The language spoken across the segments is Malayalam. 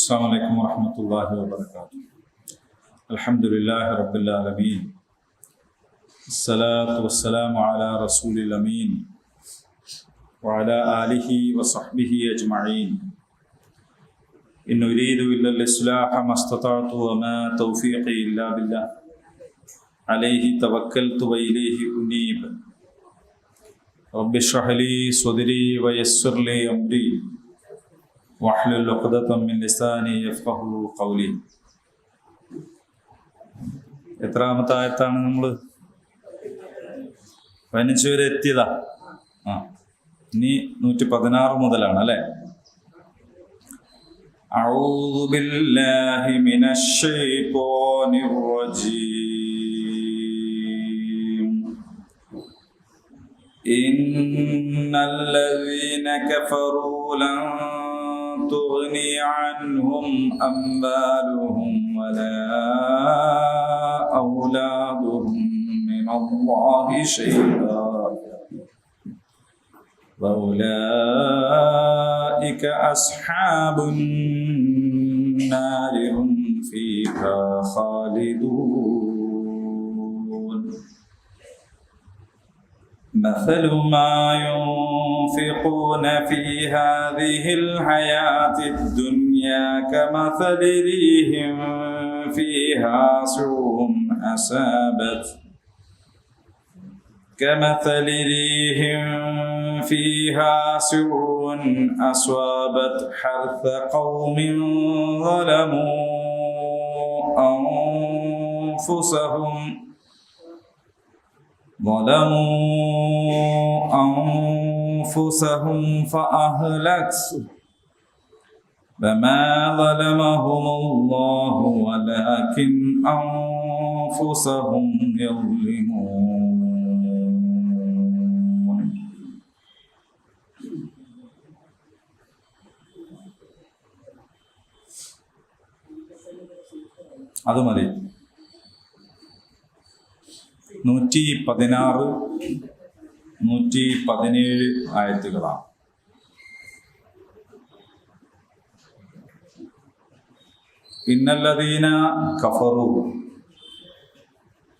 السلام عليكم ورحمة الله وبركاته. الحمد لله رب العالمين. الصلاة والسلام على رسول الأمين وعلى آله وصحبه أجمعين. إن أريد إلا الإصلاح ما استطعت وما توفيقي إلا بالله عليه توكلت وإليه أنيب. رب اشرح لي صدري ويسر لي أمري واحلل عقدة من لساني يفقهوا قولي. എത്രാമത്തെ ആയത്താണ് നമ്മൾ? 15 വരെ എത്തിയതാ. ഇനി 116 മുതലാണ് അല്ലേ? അഊദു ബില്ലാഹി മിനശ് ശൈത്വാനിർ റജീം. ഇന്നല്ലദീന കഫറൂ ലൻ തുഗ്നി അൻഹും അംവാലുഹും വലാ ഔലാദുഹും മിനല്ലാഹി ശൈആ وأولئك أصحاب النار هم فيها خالدون. مثل ما ينفقون في هذه الحياة الدنيا كمثل ريح فيها سرور أصابت فيها سرور أصابت حرث قوم ظلموا أنفسهم فأهلكت وما ظلمهم الله ولكن أنفسهم يظلمون. അത് മതി. 116, 117 ആയത്തുകളാണ്. ഇന്നല്ലദീന കഫറു,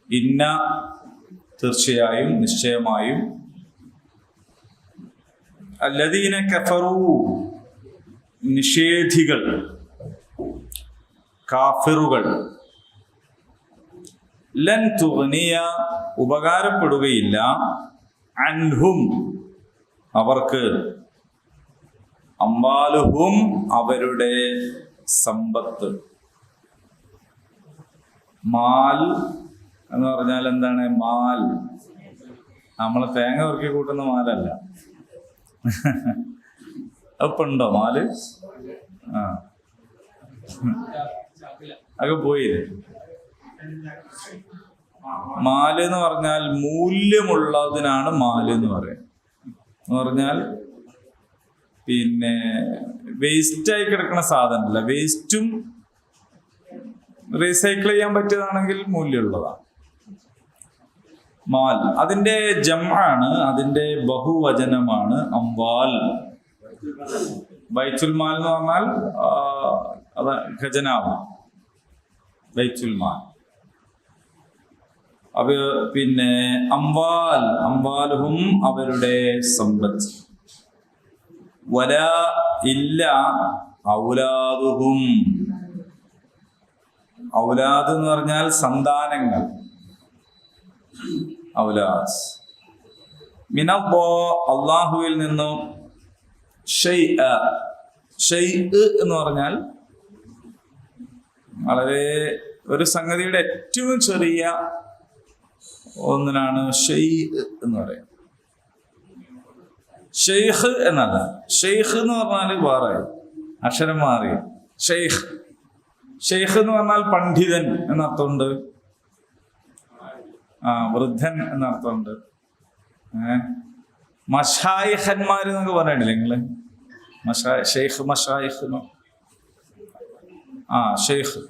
ഇന്ന തീർച്ചയായും നിശ്ചയമായും, അല്ലദീന കഫറു നിഷേധികൾ, കാഫിറുകൾ, ലൻ തുഗ്നിയ ഉപകാരപ്പെടുകയില്ല, അൻഹും അവർക്ക്, അംവാലുഹും അവരുടെ സമ്പത്ത്. മാൽ എന്ന് പറഞ്ഞാൽ എന്താണ്? മാൽ നമ്മളെ തേങ്ങ ഉറുക്കി കൂട്ടുന്ന മാലല്ല. അപ്പൊ ഉണ്ടോ മാല്? അതൊക്കെ പോയില്ലേ? മാല് എന്ന് പറഞ്ഞാൽ മൂല്യമുള്ളതിനാണ് മാല് എന്ന് പറയാം. എന്ന് പറഞ്ഞാൽ പിന്നെ വേസ്റ്റായി കിടക്കുന്ന സാധനമല്ല, വേസ്റ്റും റീസൈക്കിൾ ചെയ്യാൻ പറ്റിയതാണെങ്കിൽ മൂല്യമുള്ളതാണ് മാൽ. അതിന്റെ ജംആണ്, അതിന്റെ ബഹുവചനമാണ് അംവാൽ. ബൈത്തുൽ മാൽ എന്ന് പറഞ്ഞാൽ അത് ഖജനാവ്, ബൈത്തുൽ മാൽ. അവ പിന്നെ അംവാൽ, അംവാലുഹും അവരുടെ സമ്പത്ത്, വലാ ഇല്ല ഔലാദുഹും, ഔലാദ് എന്ന് പറഞ്ഞാൽ സന്താനങ്ങൾ, ഔലാദ്. അള്ളാഹുവിൽ നിന്നും എന്ന് പറഞ്ഞാൽ വളരെ ഒരു സംഗതിയുടെ ഏറ്റവും ചെറിയ ഒന്നിനാണ് ഷെയ് എന്ന് പറയാം. ഷെയ്ഖ് എന്നല്ല, ഷെയ്ഖ് എന്ന് പറഞ്ഞാൽ വേറെ അക്ഷരം മാറി. ഷെയ്ഖ്, ഷെയ്ഖ് എന്ന് പറഞ്ഞാൽ പണ്ഡിതൻ എന്നർത്ഥമുണ്ട്, വൃദ്ധൻ എന്നർത്ഥമുണ്ട്. മഷായിഖന്മാർ എന്നൊക്കെ പറയണില്ലേ നിങ്ങള്? ഷെയ്ഖ്, മഷായിഖ്. ഷെയ്ഖ്,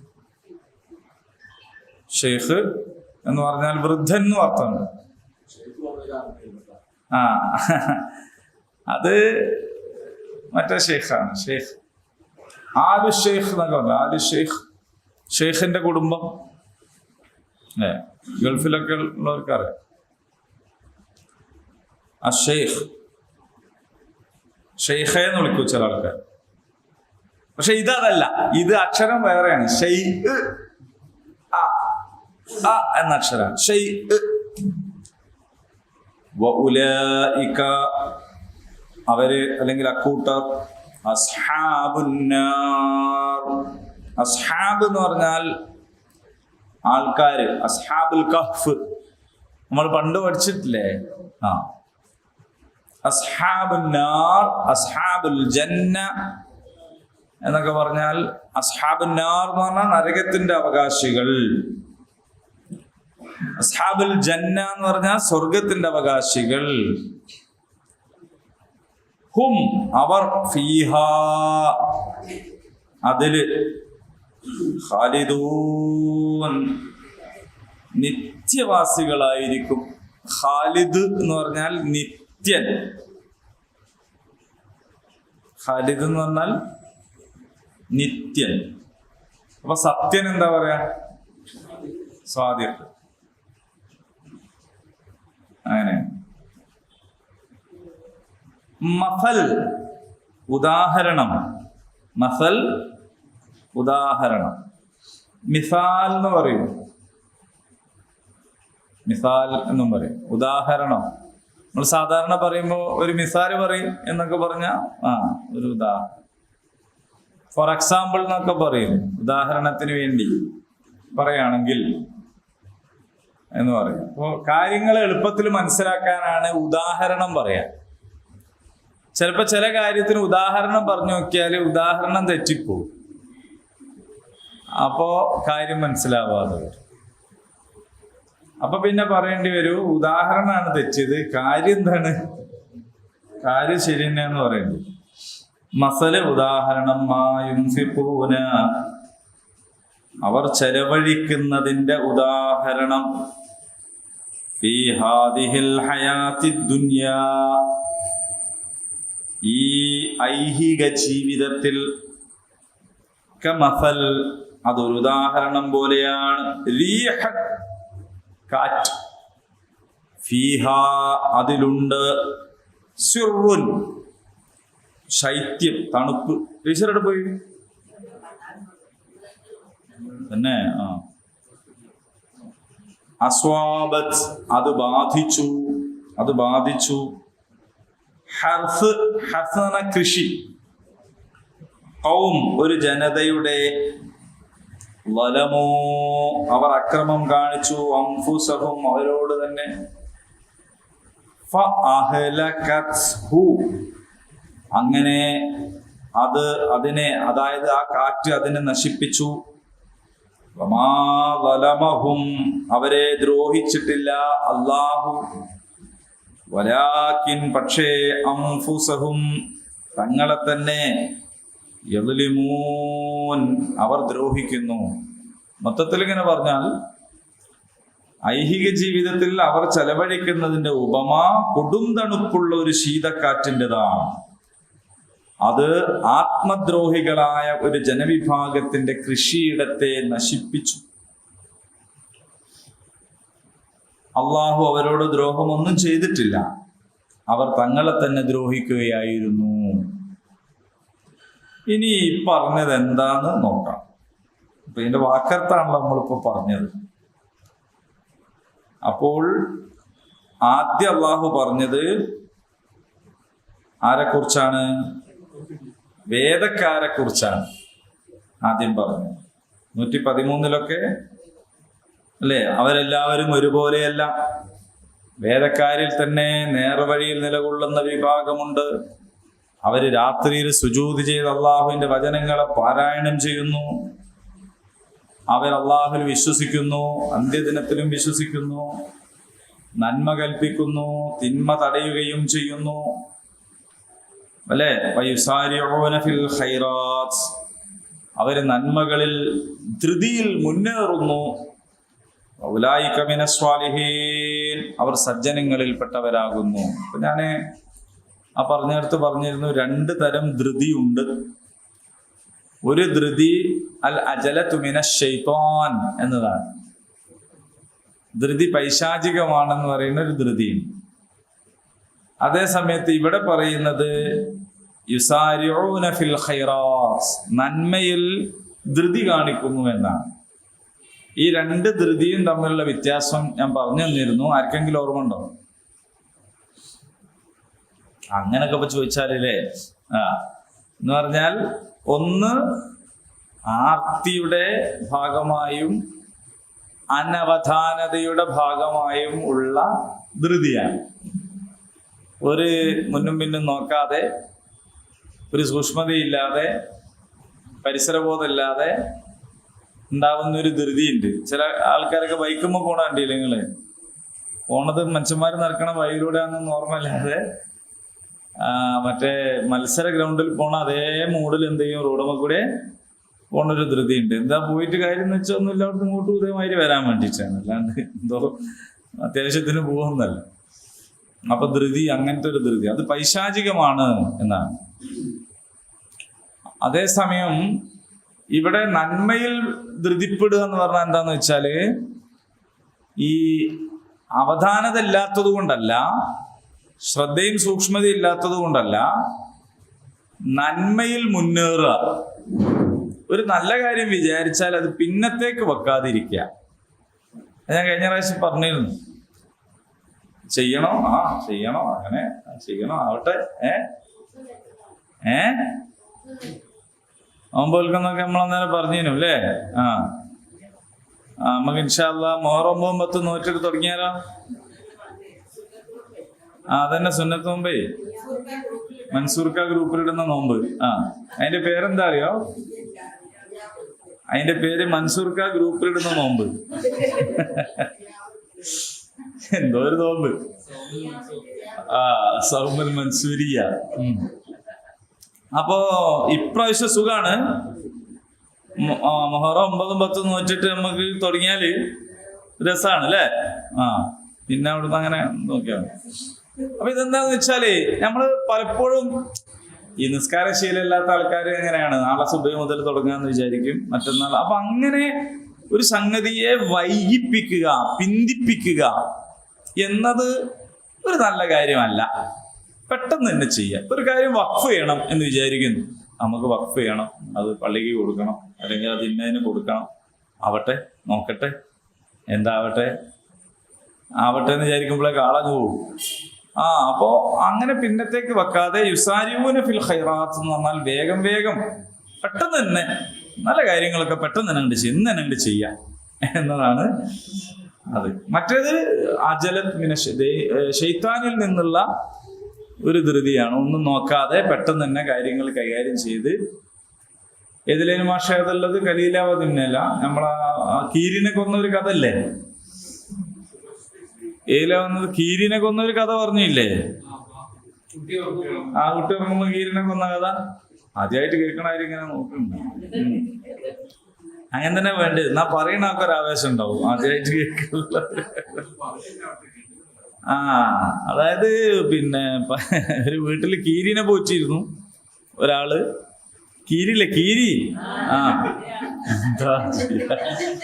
ഷെയ്ഖ് എന്ന് പറഞ്ഞാൽ വൃദ്ധൻ എന്ന് അർത്ഥമുണ്ട്. അത് മറ്റേ ഷെയ്ഖാണ്. ഷെയ്ഖ് ആലു ഷെയ്ഖ് എന്നൊക്കെ പറഞ്ഞു. ആലു ഷെയ്ഖ്, ഷെയ്ഖിന്റെ കുടുംബം. ഗൾഫിലൊക്കെ ഉള്ളവർക്കറിയാം. ആ ഷെയ്ഖ്, ഷെയ്ഖെ എന്ന് വിളിക്കൂ ചില ആൾക്കാർ. പക്ഷെ ഇതല്ല, ഇത് അക്ഷരം വേറെയാണ്. എന്ന അക്ഷരം അവര് അല്ലെങ്കിൽ അക്കൂട്ടർ അസ്ഹാബുന്നാർ. അസ്ഹാബ് എന്ന് പറഞ്ഞാൽ ആൾക്കാര്. അസ്ഹാബുൽ കഹ്ഫ് നമ്മൾ പണ്ട് പഠിച്ചിട്ടില്ലേ? അസ്ഹാബുന്നാർ, അസ്ഹാബുൽ ജന്ന എന്നൊക്കെ പറഞ്ഞാൽ, അസ്ഹാബുന്നാർ എന്ന് പറഞ്ഞാൽ നരകത്തിന്റെ അവകാശികൾ. അസ്ഹാബുൽ ജന്ന എന്ന് പറഞ്ഞാൽ സ്വർഗത്തിന്റെ അവകാശികൾ. ഹും അവർ, ഫീഹാ അതില്, ഖാലിദൂൻ നിത്യവാസികളായിരിക്കും. ഖാലിദ് എന്ന് പറഞ്ഞാൽ നിത്യൻ. ഖാലിദ് എന്ന് പറഞ്ഞാൽ നിത്യൻ. അപ്പൊ സത്യൻ എന്താ പറയാ? സ്വാദിഖ്. അങ്ങനെ. മഫൽ ഉദാഹരണം. മഫൽ ഉദാഹരണം. മിസാൽ എന്ന് പറയും. മിസാൽ എന്നും പറയും. ഉദാഹരണം നമ്മൾ സാധാരണ പറയുമ്പോൾ ഒരു മിസാല് പറയും എന്നൊക്കെ പറഞ്ഞാൽ ഒരു ഉദാഹരണം. ഫോർ എക്സാമ്പിൾ എന്നൊക്കെ പറയും. ഉദാഹരണത്തിന് വേണ്ടി പറയുകയാണെങ്കിൽ എന്ന് പറയും. അപ്പോൾ കാര്യങ്ങൾ എളുപ്പത്തിൽ മനസ്സിലാക്കാനാണ് ഉദാഹരണം പറയാൻ. ചിലപ്പോൾ ചില കാര്യത്തിന് ഉദാഹരണം പറഞ്ഞു നോക്കിയാൽ ഉദാഹരണം തെറ്റിപ്പോവും. അപ്പോ കാര്യം മനസ്സിലാവാതെ വരും. അപ്പൊ പിന്നെ പറയേണ്ടി വരും ഉദാഹരണമാണ് തെറ്റിയത്, കാര്യം എന്താണ്, കാര്യം ശരി തന്നെയാന്ന് പറയേണ്ടി. മസല് ഉദാഹരണം. മായുൻഫിഖൂന അവർ ചെലവഴിക്കുന്നതിന്റെ ഉദാഹരണം. ഫീ ഹാദിഹിൽ ഹയാത്തിദ് ദുനിയാ ഈ ഐഹിക ജീവിതത്തിൽ. കമസൽ അതൊരു ഉദാഹരണം പോലെയാണ്. റീഹ കാറ്റ്. ഫീഹാ അതിലുണ്ട്. സിറുൻ ശൈത്യം, തണുപ്പ്. ടീച്ചറോട് പോയി തന്നെ. അസ്വാബത്ത് അത് ബാധിച്ചു, അത് ബാധിച്ചു. ഹർഫ്, ഹർഫ് എന്ന കൃഷി. ഖൗം ഒരു ജനതയുടെ. വലമോ അവർ അക്രമം കാണിച്ചു. അംഫുസഹും അവരോട് തന്നെ. ഫഅഹ്ലകത്ഹു അങ്ങനെ അത് അതിനെ, അതായത് ആ കാറ്റ് അതിനെ നശിപ്പിച്ചു. വമാ വലമഹും അവരെ ദ്രോഹിച്ചിട്ടില്ല അല്ലാഹു. വലാകിൻ പക്ഷേ അംഫുസഹും തങ്ങളെ തന്നെ. യദ്ലിമൂൻ അവർ ദ്രോഹിക്കുന്നു. മൊത്തത്തിൽ ഇങ്ങനെ പറഞ്ഞാൽ ഐഹിക ജീവിതത്തിൽ അവർ ചെലവഴിക്കുന്നതിന്റെ ഉപമ കൊടും തണുപ്പുള്ള ഒരു ശീതക്കാറ്റിൻ്റെതാണ്. അത് ആത്മദ്രോഹികളായ ഒരു ജനവിഭാഗത്തിന്റെ കൃഷിയിടത്തെ നശിപ്പിച്ചു. അള്ളാഹു അവരോട് ദ്രോഹമൊന്നും ചെയ്തിട്ടില്ല, അവർ തങ്ങളെ തന്നെ ദ്രോഹിക്കുകയായിരുന്നു. ഇനി പറഞ്ഞത് എന്താന്ന് നോക്കാം. അപ്പൊ ഇതിന്റെ വാക്കർത്ഥാണല്ലോ നമ്മളിപ്പോ പറഞ്ഞത്. അപ്പോൾ ആദ്യം അള്ളാഹു പറഞ്ഞത് ആരെക്കുറിച്ചാണ്? വേദക്കാരെ കുറിച്ചാണ് ആദ്യം പറഞ്ഞത്. 113 അല്ലേ? അവരെല്ലാവരും ഒരുപോലെയല്ല. വേദക്കാരിൽ തന്നെ നേർവഴിയിൽ നിലകൊള്ളുന്ന വിഭാഗമുണ്ട്. അവര് രാത്രിയിൽ സുജൂദ് ചെയ്ത് അള്ളാഹുവിന്റെ വചനങ്ങളെ പാരായണം ചെയ്യുന്നു. അവർ അള്ളാഹുവിൽ വിശ്വസിക്കുന്നു, അന്ത്യദിനത്തിലും വിശ്വസിക്കുന്നു, നന്മ കൽപ്പിക്കുന്നു, തിന്മ തടയുകയും ചെയ്യുന്നു. അല്ലേ? വയുസാരിഊന ഫിൽ ഖൈറാത്ത് അവര് നന്മകളിൽ ധൃതിയിൽ മുന്നേറുന്നു. ഉലൈക മിനസ് സ്വാലിഹീൻ അവർ സജ്ജനങ്ങളിൽപ്പെട്ടവരാകുന്നു. അപ്പൊ ഞാന് പറഞ്ഞിരുന്നു 2 തരം ധൃതിയുണ്ട്. ഒരു ധൃതി അൽ അജലതു മിനശ് ശൈത്വാൻ എന്നതാണ്. ധൃതി പൈശാചികമാണെന്ന് പറയുന്ന ഒരു ധൃതിയും. അതേ സമയത്ത് ഇവിടെ പറയുന്നത് യുസാരിഊന ഫിൽ ഖൈറാത്ത്, നന്മയിൽ ധൃതി കാണിക്കുന്നു എന്നാണ്. ഈ രണ്ട് ധൃതിയും തമ്മിലുള്ള വ്യത്യാസം ഞാൻ പറഞ്ഞു തന്നിരുന്നു. ആർക്കെങ്കിലും ഓർമ്മ ഉണ്ടോ? അങ്ങനൊക്കെ ഇപ്പൊ ചോദിച്ചാലേ എന്ന് പറഞ്ഞാൽ ഒന്ന് ആർത്തിയുടെ ഭാഗമായും അനവധാനതയുടെ ഭാഗമായും ഉള്ള ധൃതിയാണ്. ഒരു മുന്നും പിന്നും നോക്കാതെ, ഒരു സൂക്ഷ്മതയില്ലാതെ, പരിസരബോധമില്ലാതെ ഉണ്ടാവുന്ന ഒരു ധൃതിയുണ്ട്. ചില ആൾക്കാരൊക്കെ ബൈക്കുമ്പോൾ പോണ കണ്ടില്ലേ നിങ്ങള്? പോണത് മനുഷ്യന്മാർ നടക്കണ വഴിയിലൂടെയാണെന്ന് ഓർമ്മയില്ലാതെ മറ്റേ മത്സര ഗ്രൗണ്ടിൽ പോണ അതേ മൂഡിൽ എന്ത് ചെയ്യും, റോഡുമ്മ കൂടെ പോണൊരു ധൃതിയുണ്ട്. എന്താ പോയിട്ട് കാര്യം എന്ന് വെച്ചാൽ ഒന്നുമില്ല, അവിടുന്ന് ഇങ്ങോട്ട് ഉദയമായിട്ട് വരാൻ വേണ്ടിയിട്ടാണ്, അല്ലാണ്ട് എന്തോ അത്യാവശ്യത്തിന് പോകുന്നല്ല. അപ്പൊ ധൃതി, അങ്ങനത്തെ ഒരു ധൃതി, അത് പൈശാചികമാണ് എന്നാണ്. അതേസമയം ഇവിടെ നന്മയിൽ ധൃതിപ്പെടുക എന്ന് പറഞ്ഞാൽ എന്താന്ന് വെച്ചാല് ഈ അവധാനത ഇല്ലാത്തത് കൊണ്ടല്ല, ശ്രദ്ധയും സൂക്ഷ്മതയും ഇല്ലാത്തത് കൊണ്ടല്ല, നന്മയിൽ മുന്നേറുക. ഒരു നല്ല കാര്യം വിചാരിച്ചാൽ അത് പിന്നത്തേക്ക് വെക്കാതിരിക്കുക. ഞാൻ കഴിഞ്ഞ പ്രാവശ്യം പറഞ്ഞിരുന്നു, ചെയ്യണോ ചെയ്യണോ, അങ്ങനെ ചെയ്യണോ, ആവട്ടെ, നോമ്പോൽക്കുന്നൊക്കെ നമ്മളന്നേരം പറഞ്ഞിരുന്നു അല്ലേ? നമുക്ക് ഇൻഷാ അല്ലാഹ് മുഹറം 9, 10 നോറ്റിട്ട് തുടങ്ങിയാലോ? അതന്നെ സുന്നത്ത് നോമ്പേ, മൻസൂർക്ക ഗ്രൂപ്പിലിടുന്ന നോമ്പ്. അതിന്റെ പേരെന്താ അറിയോ? അതിന്റെ പേര് മൻസൂർക്ക ഗ്രൂപ്പിലിടുന്ന നോമ്പ്. എന്തോ ഒരു നോമ്പ്, സൗമുൽ മൻസൂരിയ. അപ്പോ ഇപ്രാവശ്യം സുഖാണ്. മുഹറം 9, 10 നോറ്റിട്ട് നമുക്ക് തുടങ്ങിയാല് രസാണ് അല്ലേ? പിന്നെ അവിടുന്ന് അങ്ങനെ നോക്കിയാൽ. അപ്പൊ ഇതെന്താന്ന് വെച്ചാല് നമ്മള് പലപ്പോഴും ഈ നിസ്കാരശീലമില്ലാത്ത ആൾക്കാർ എങ്ങനെയാണ്, നാളെ സുബഹി മുതൽ തുടങ്ങാന്ന് വിചാരിക്കും, മറ്റന്നാൾ. അപ്പൊ അങ്ങനെ ഒരു സംഗതിയെ വൈകിപ്പിക്കുക, പിന്തിപ്പിക്കുക എന്നത് ഒരു നല്ല കാര്യമല്ല. പെട്ടെന്ന് തന്നെ ചെയ്യാം. ഒരു കാര്യം വഖഫ് ചെയ്യണം എന്ന് വിചാരിക്കുന്നു, നമുക്ക് വഖഫ് ചെയ്യണം, അത് പള്ളിക്ക് കൊടുക്കണം, അല്ലെങ്കിൽ അത് ഇന്നതിന് കൊടുക്കണം, ആവട്ടെ, നോക്കട്ടെ, എന്താവട്ടെ ആവട്ടെ എന്ന് വിചാരിക്കുമ്പോഴേക്ക് ആളങ്ങ് പോകും. അപ്പോ അങ്ങനെ പിന്നത്തേക്ക് വെക്കാതെ യുസാരിഊന ഫിൽ ഖൈറാത്ത് എന്ന് പറഞ്ഞാൽ വേഗം വേഗം പെട്ടെന്ന് തന്നെ നല്ല കാര്യങ്ങളൊക്കെ പെട്ടെന്ന് തന്നെ അങ്ങോട്ട് ചെയ്യാം എന്നതാണ് അത്. മറ്റേത് അജലത് ശൈത്താനിൽ നിന്നുള്ള ഒരു ധൃതിയാണ്. ഒന്നും നോക്കാതെ പെട്ടെന്ന് തന്നെ കാര്യങ്ങൾ കൈകാര്യം ചെയ്ത്. ഏതിലേനു മാഷ ഏതുള്ളത്? കലീലാവതിന്നല്ല, നമ്മളാ കീരിനെ കൊന്ന ഒരു കഥ അല്ലേ? ഏല വന്നത് കീരിനെ കൊന്ന ഒരു കഥ പറഞ്ഞില്ലേ? കുട്ടി ഉറങ്ങുമ്പോ കീരിനെ കൊന്ന കഥ ആദ്യമായിട്ട് കേൾക്കണാരും ഇങ്ങനെ നോക്കുന്നുണ്ട്. അങ്ങനെ തന്നെ വേണ്ടത്. എന്നാ പറയണ ഒക്കെ ഒരു ആവേശം ഉണ്ടാവും ആദ്യമായിട്ട് കേൾക്കുള്ള. അതായത് പിന്നെ ഒരു വീട്ടില് കീരിനെ പോറ്റിയിരുന്നു ഒരാള്. കീരില്ലേ, കീരി. എന്താ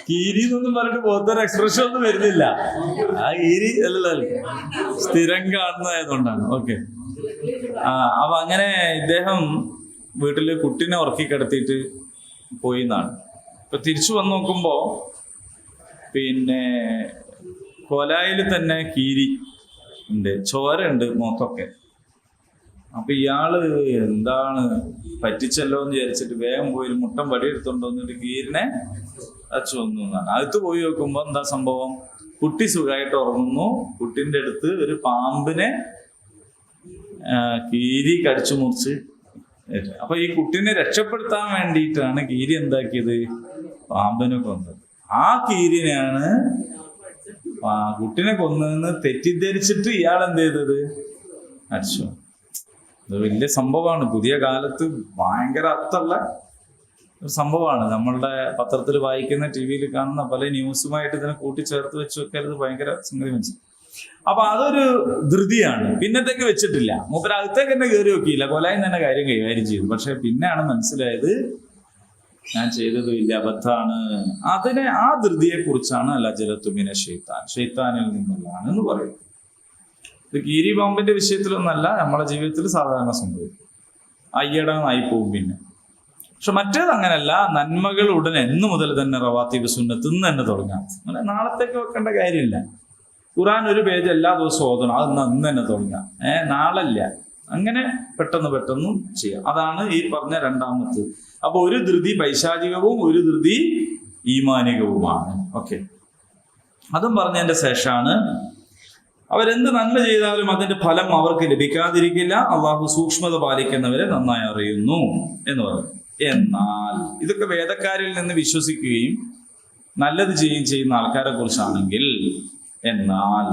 കീരി എന്നൊന്നും പറഞ്ഞിട്ട് പോത്തൊരു എക്സ്പ്രഷൻ ഒന്നും വരുന്നില്ല. കീരി അല്ലല്ലോ, സ്ഥിരം കാണുന്നതായതുകൊണ്ടാണ്. ഓക്കെ. അപ്പൊ അങ്ങനെ ഇദ്ദേഹം വീട്ടില് കുട്ടീനെ ഉറക്കി കിടത്തിയിട്ട് പോയി എന്നാണ്. ഇപ്പൊ തിരിച്ചു വന്ന് നോക്കുമ്പോ പിന്നെ കൊലായിൽ തന്നെ കീരി ഉണ്ട്, ചോര ഉണ്ട് മുഖത്തൊക്കെ. അപ്പൊ ഇയാള് എന്താണ് പറ്റിച്ചല്ലോ എന്ന് വിചാരിച്ചിട്ട് വേഗം പോയി ഒരു മുട്ടൻ വടി എടുത്തോണ്ട് വന്നിട്ട് കീരിനെ അച്ചു വന്നു എന്നാണ്. അകത്ത് പോയി നോക്കുമ്പോ എന്താ സംഭവം? കുട്ടി സുഖമായിട്ട് ഉറങ്ങുന്നു. കുട്ടിന്റെ അടുത്ത് ഒരു പാമ്പിനെ കീരി കടിച്ചു മുറിച്ച്. അപ്പൊ ഈ കുട്ടീനെ രക്ഷപ്പെടുത്താൻ വേണ്ടിയിട്ടാണ് കീരി എന്താക്കിയത്? പാമ്പിനെ കൊന്നത്. ആ കീരിനെയാണ് കുട്ടിനെ കൊന്നതെന്ന് തെറ്റിദ്ധരിച്ചിട്ട് ഇയാൾ എന്ത് ചെയ്തത്? അടിച്ചു. ഇത് വലിയ സംഭവമാണ്. പുതിയ കാലത്ത് ഭയങ്കര അർത്ഥമുള്ള ഒരു സംഭവമാണ്. നമ്മളുടെ പത്രത്തിൽ വായിക്കുന്ന, ടി വിയിൽ കാണുന്ന പല ന്യൂസുമായിട്ട് ഇതിനെ കൂട്ടിച്ചേർത്ത് വെച്ച് വെക്കരുത്. ഭയങ്കര സംഗതി മനസ്സിലായി. അപ്പൊ അതൊരു ധൃതിയാണ്. പിന്നത്തേക്ക് വെച്ചിട്ടില്ല. മൂപ്പര് അകത്തേക്ക് തന്നെ കയറി നോക്കിയില്ല, കൊലായി തന്നെ കാര്യം കൈകാര്യം ചെയ്തു. പക്ഷെ പിന്നെയാണ് മനസ്സിലായത് ഞാൻ ചെയ്തതുമില്ല, അബദ്ധാണ്. ആ ധൃതിയെ കുറിച്ചാണ് ലജലത്തുമിന ഷെയ്ത്താനിൽ നിന്നുള്ളതാണ് എന്ന് പറയും. ഇത് കീരി പാമ്പിന്റെ വിഷയത്തിലൊന്നല്ല, നമ്മുടെ ജീവിതത്തിൽ സാധാരണ സംഭവിക്കും. അയ്യടാന്നായി പോവും പിന്നെ. പക്ഷെ മറ്റേത് അങ്ങനല്ല. നന്മകൾ ഉടനെ ഇന്നു മുതൽ തന്നെ റവാത്തിബ് സുന്നത്ത് ഇന്ന് തന്നെ തുടങ്ങാം. അങ്ങനെ നാളത്തേക്ക് വെക്കേണ്ട കാര്യമില്ല. ഖുർആൻ ഒരു പേജ് എല്ലാ ദിവസവും ഓതണം, അത് ഇന്ന് തന്നെ തുടങ്ങാം. നാളല്ല, അങ്ങനെ പെട്ടെന്ന് ചെയ്യാം. അതാണ് ഈ പറഞ്ഞ രണ്ടാമത്. അപ്പൊ ഒരു ധൃതി പൈശാചികവും ഒരു ധൃതി ഈമാനികവുമാണ്. ഓക്കെ, അതും പറഞ്ഞതിന്റെ ശേഷമാണ് അവരെന്ത് നന്മ ചെയ്താലും അതിന്റെ ഫലം അവർക്ക് ലഭിക്കാതിരിക്കില്ല. അള്ളാഹു സൂക്ഷ്മത പാലിക്കുന്നവരെ നന്നായി അറിയുന്നു എന്ന് പറഞ്ഞു. എന്നാൽ ഇതൊക്കെ വേദക്കാരിൽ നിന്ന് വിശ്വസിക്കുകയും നല്ലത് ചെയ്യുന്ന ആൾക്കാരെ കുറിച്ചാണെങ്കിൽ, എന്നാൽ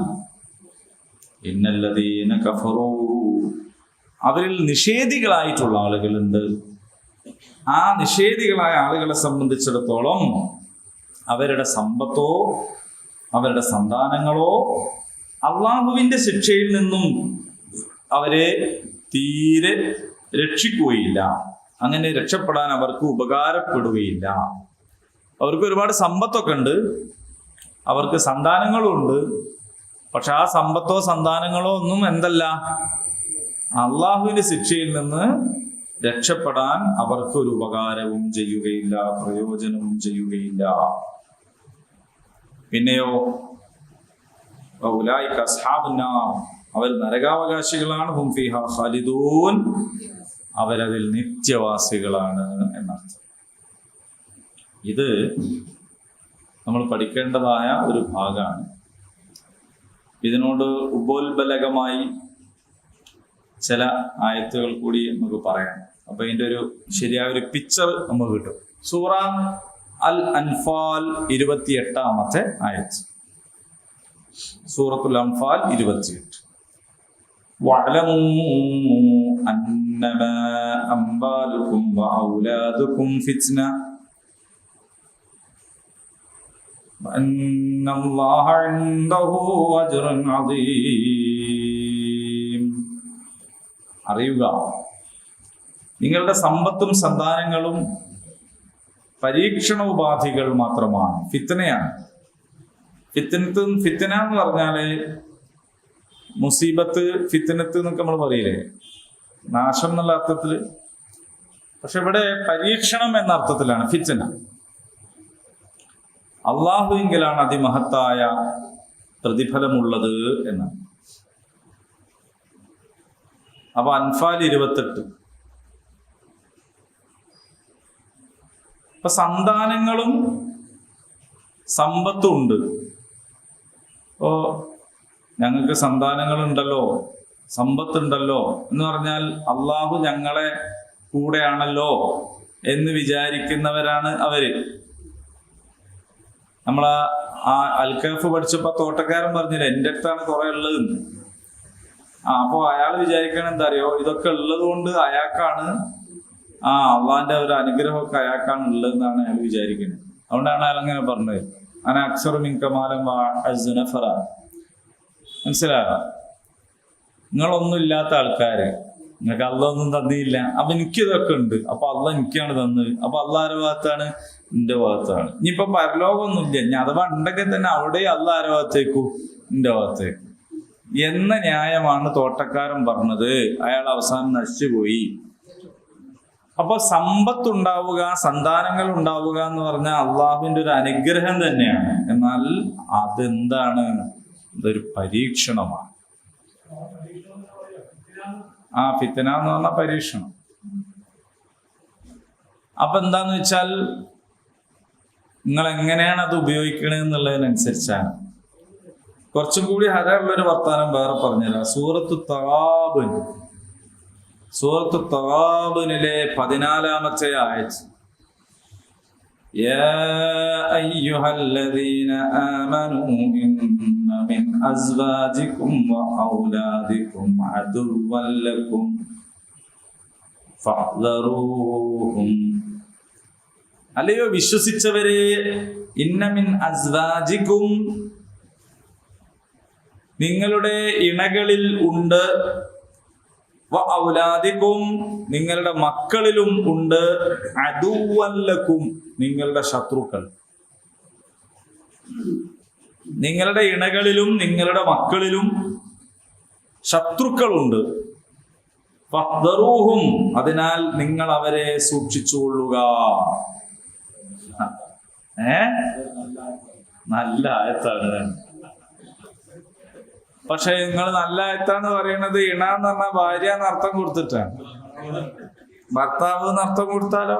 ഇന്നല്ലദീന കഫറൂ, അവരിൽ നിഷേധികളായിട്ടുള്ള ആളുകളുണ്ട്. ആ നിഷേധികളായ ആളുകളെ സംബന്ധിച്ചിടത്തോളം അവരുടെ സമ്പത്തോ അവരുടെ സന്താനങ്ങളോ അള്ളാഹുവിന്റെ ശിക്ഷയിൽ നിന്നും അവരെ തീരെ രക്ഷിക്കുകയില്ല. അങ്ങനെ രക്ഷപ്പെടാൻ അവർക്ക് ഉപകാരപ്പെടുകയില്ല. അവർക്ക് ഒരുപാട് സമ്പത്തൊക്കെ ഉണ്ട്, അവർക്ക് സന്താനങ്ങളും ഉണ്ട്. പക്ഷെ ആ സമ്പത്തോ സന്താനങ്ങളോ ഒന്നും എന്തല്ല, അള്ളാഹുവിന്റെ ശിക്ഷയിൽ നിന്ന് രക്ഷപ്പെടാൻ അവർക്ക് ഒരു ഉപകാരവും ചെയ്യുകയില്ല, പ്രയോജനവും ചെയ്യുകയില്ല. പിന്നെയോ ഉലൈക അസ്ഹാബുൻ നാർ, അവർ നരകാവകാശികളാണ്. ഹും ഫീഹാ ഖാലിദൂൻ, അവരതിൽ നിത്യവാസികളാണ് എന്നർത്ഥം. ഇത് നമ്മൾ പഠിക്കേണ്ടതായ ഒരു ഭാഗമാണ്. ഇതിനോട് ഉപോത്ബലകമായി ചില ആയത്തുകൾ കൂടി നമുക്ക് പറയാം. അപ്പൊ ഇതിന്റെ ഒരു ശരിയായ ഒരു പിക്ചർ നമുക്ക് കിട്ടും. സൂറ അൽ അൻഫാൽ 28-ാമത്തെ ആയത്ത്. സൂറത്തുൽ അൻഫാൽ 28. വഅലമൂ അന്നമാ അംവാലുകും വഔലാദുകും ഫിത്ന വഅന്നല്ലാഹ ഇൻദഹു അജ്റുൻ അദീം. അറിയുക, നിങ്ങളുടെ സമ്പത്തും സന്താനങ്ങളും പരീക്ഷണ ഉപാധികൾ മാത്രമാണ്, ഫിത്നയാണ്. ഫിത്ന എന്ന് പറഞ്ഞാല് മുസീബത്ത്, ഫിത്നത്ത് എന്നൊക്കെ നമ്മൾ പറയില്ലേ, നാശം എന്നുള്ള അർത്ഥത്തില്. പക്ഷെ ഇവിടെ പരീക്ഷണം എന്ന അർത്ഥത്തിലാണ് ഫിത്ന. അള്ളാഹുവിങ്കലാണ് അതിമഹത്തായ പ്രതിഫലമുള്ളത് എന്നാണ്. അപ്പൊ അൻഫാൽ 28. ഇപ്പൊ സന്താനങ്ങളും സമ്പത്തും ഉണ്ട്. ഓ, ഞങ്ങൾക്ക് സന്താനങ്ങളുണ്ടല്ലോ, സമ്പത്തുണ്ടല്ലോ എന്ന് പറഞ്ഞാൽ അള്ളാഹു ഞങ്ങളെ കൂടെയാണല്ലോ എന്ന് വിചാരിക്കുന്നവരാണ് അവര്. നമ്മളാ അൽക്കഫ് പഠിച്ചപ്പോ തോട്ടക്കാരൻ പറഞ്ഞില്ല, എൻ്റെ അടുത്താണ് കുറെ ഉള്ളത്. അപ്പൊ അയാൾ വിചാരിക്കണ എന്താ അറിയോ, ഇതൊക്കെ ഉള്ളത് കൊണ്ട് അയാൾക്കാണ് അള്ളാന്റെ ഒരു അനുഗ്രഹമൊക്കെ അയാൾക്കാണ് ഉള്ളതെന്നാണ് അയാൾ വിചാരിക്കുന്നത്. അതുകൊണ്ടാണ് അയാൾ അങ്ങനെ പറഞ്ഞത്, അന അക്സറു മിൻകമാലം വഅസ്നഫറ. മനസ്സിലായോ? നിങ്ങളൊന്നും ഇല്ലാത്ത ആൾക്കാര്, നിങ്ങൾക്ക് അള്ള ഒന്നും തന്നില്ല, അപ്പൊ എനിക്കിതൊക്കെ ഉണ്ട്, അപ്പൊ അള്ള എനിക്കാണ് തന്നത്. അപ്പൊ അള്ള ആരുടെ ഭാഗത്താണ്? എന്റെ ഭാഗത്താണ്. ഇനിയിപ്പൊ പരലോകമൊന്നുമില്ല, ഇനി അഥവാ ഉണ്ടെങ്കിൽ തന്നെ അവിടെ അള്ള ആരുടെ ഭാഗത്തേക്കും? എന്റെ ഭാഗത്തേക്കും എന്ന ന്യായമാണ് തോട്ടക്കാരൻ പറഞ്ഞത്. അയാൾ അവസാനം നശിച്ചുപോയി. അപ്പൊ സമ്പത്തുണ്ടാവുക, സന്താനങ്ങൾ ഉണ്ടാവുക എന്ന് പറഞ്ഞാൽ അള്ളാഹുവിന്റെ ഒരു അനുഗ്രഹം തന്നെയാണ്. എന്നാൽ അതെന്താണ്? ഇതൊരു പരീക്ഷണമാണ്. ഫിത്ന എന്ന് പറഞ്ഞാൽ പരീക്ഷണം. അപ്പൊ എന്താന്ന് വെച്ചാൽ നിങ്ങൾ എങ്ങനെയാണ് അത് ഉപയോഗിക്കണത് എന്നുള്ളതിനനുസരിച്ചാണ്. കുറച്ചും കൂടി ഹരമുള്ളൊരു വർത്താനം വേറെ പറഞ്ഞുതരാം. സൂറത്തു തഗാബുനിലെ 14-ാമത്തെ ആയത്ത്. യാ അയ്യുഹല്ലദീന ആമനൂ ഇന്ന മിൻ അസ്വാജികും വഔലാദികും അദുവ്വൻ ലക്കും ഫഹ്ദറൂഹും. അല്ലയോ വിശ്വസിച്ചവരെ, ഇന്ന മിൻ അസ്വാജികും, നിങ്ങളുടെ ഇണകളിൽ ഉണ്ട്, വ ഔലാദിക്കും നിങ്ങളുടെ മക്കളിലും ഉണ്ട് അദുവല്ലക്കും നിങ്ങളുടെ ശത്രുക്കൾ. നിങ്ങളുടെ ഇണകളിലും നിങ്ങളുടെ മക്കളിലും ശത്രുക്കളുണ്ട്. ഫഹ്ദറൂഹും അതിനാൽ നിങ്ങൾ അവരെ സൂക്ഷിച്ചുകൊള്ളുക. നല്ല ആയത്താണ്. പക്ഷെ നിങ്ങൾ നല്ല ആയത്താന്ന് പറയുന്നത് ഇണ എന്ന് പറഞ്ഞാൽ ഭാര്യ എന്ന് അർത്ഥം കൊടുത്തിട്ടാണ്. ഭർത്താവ് എന്ന് അർത്ഥം കൊടുത്താലോ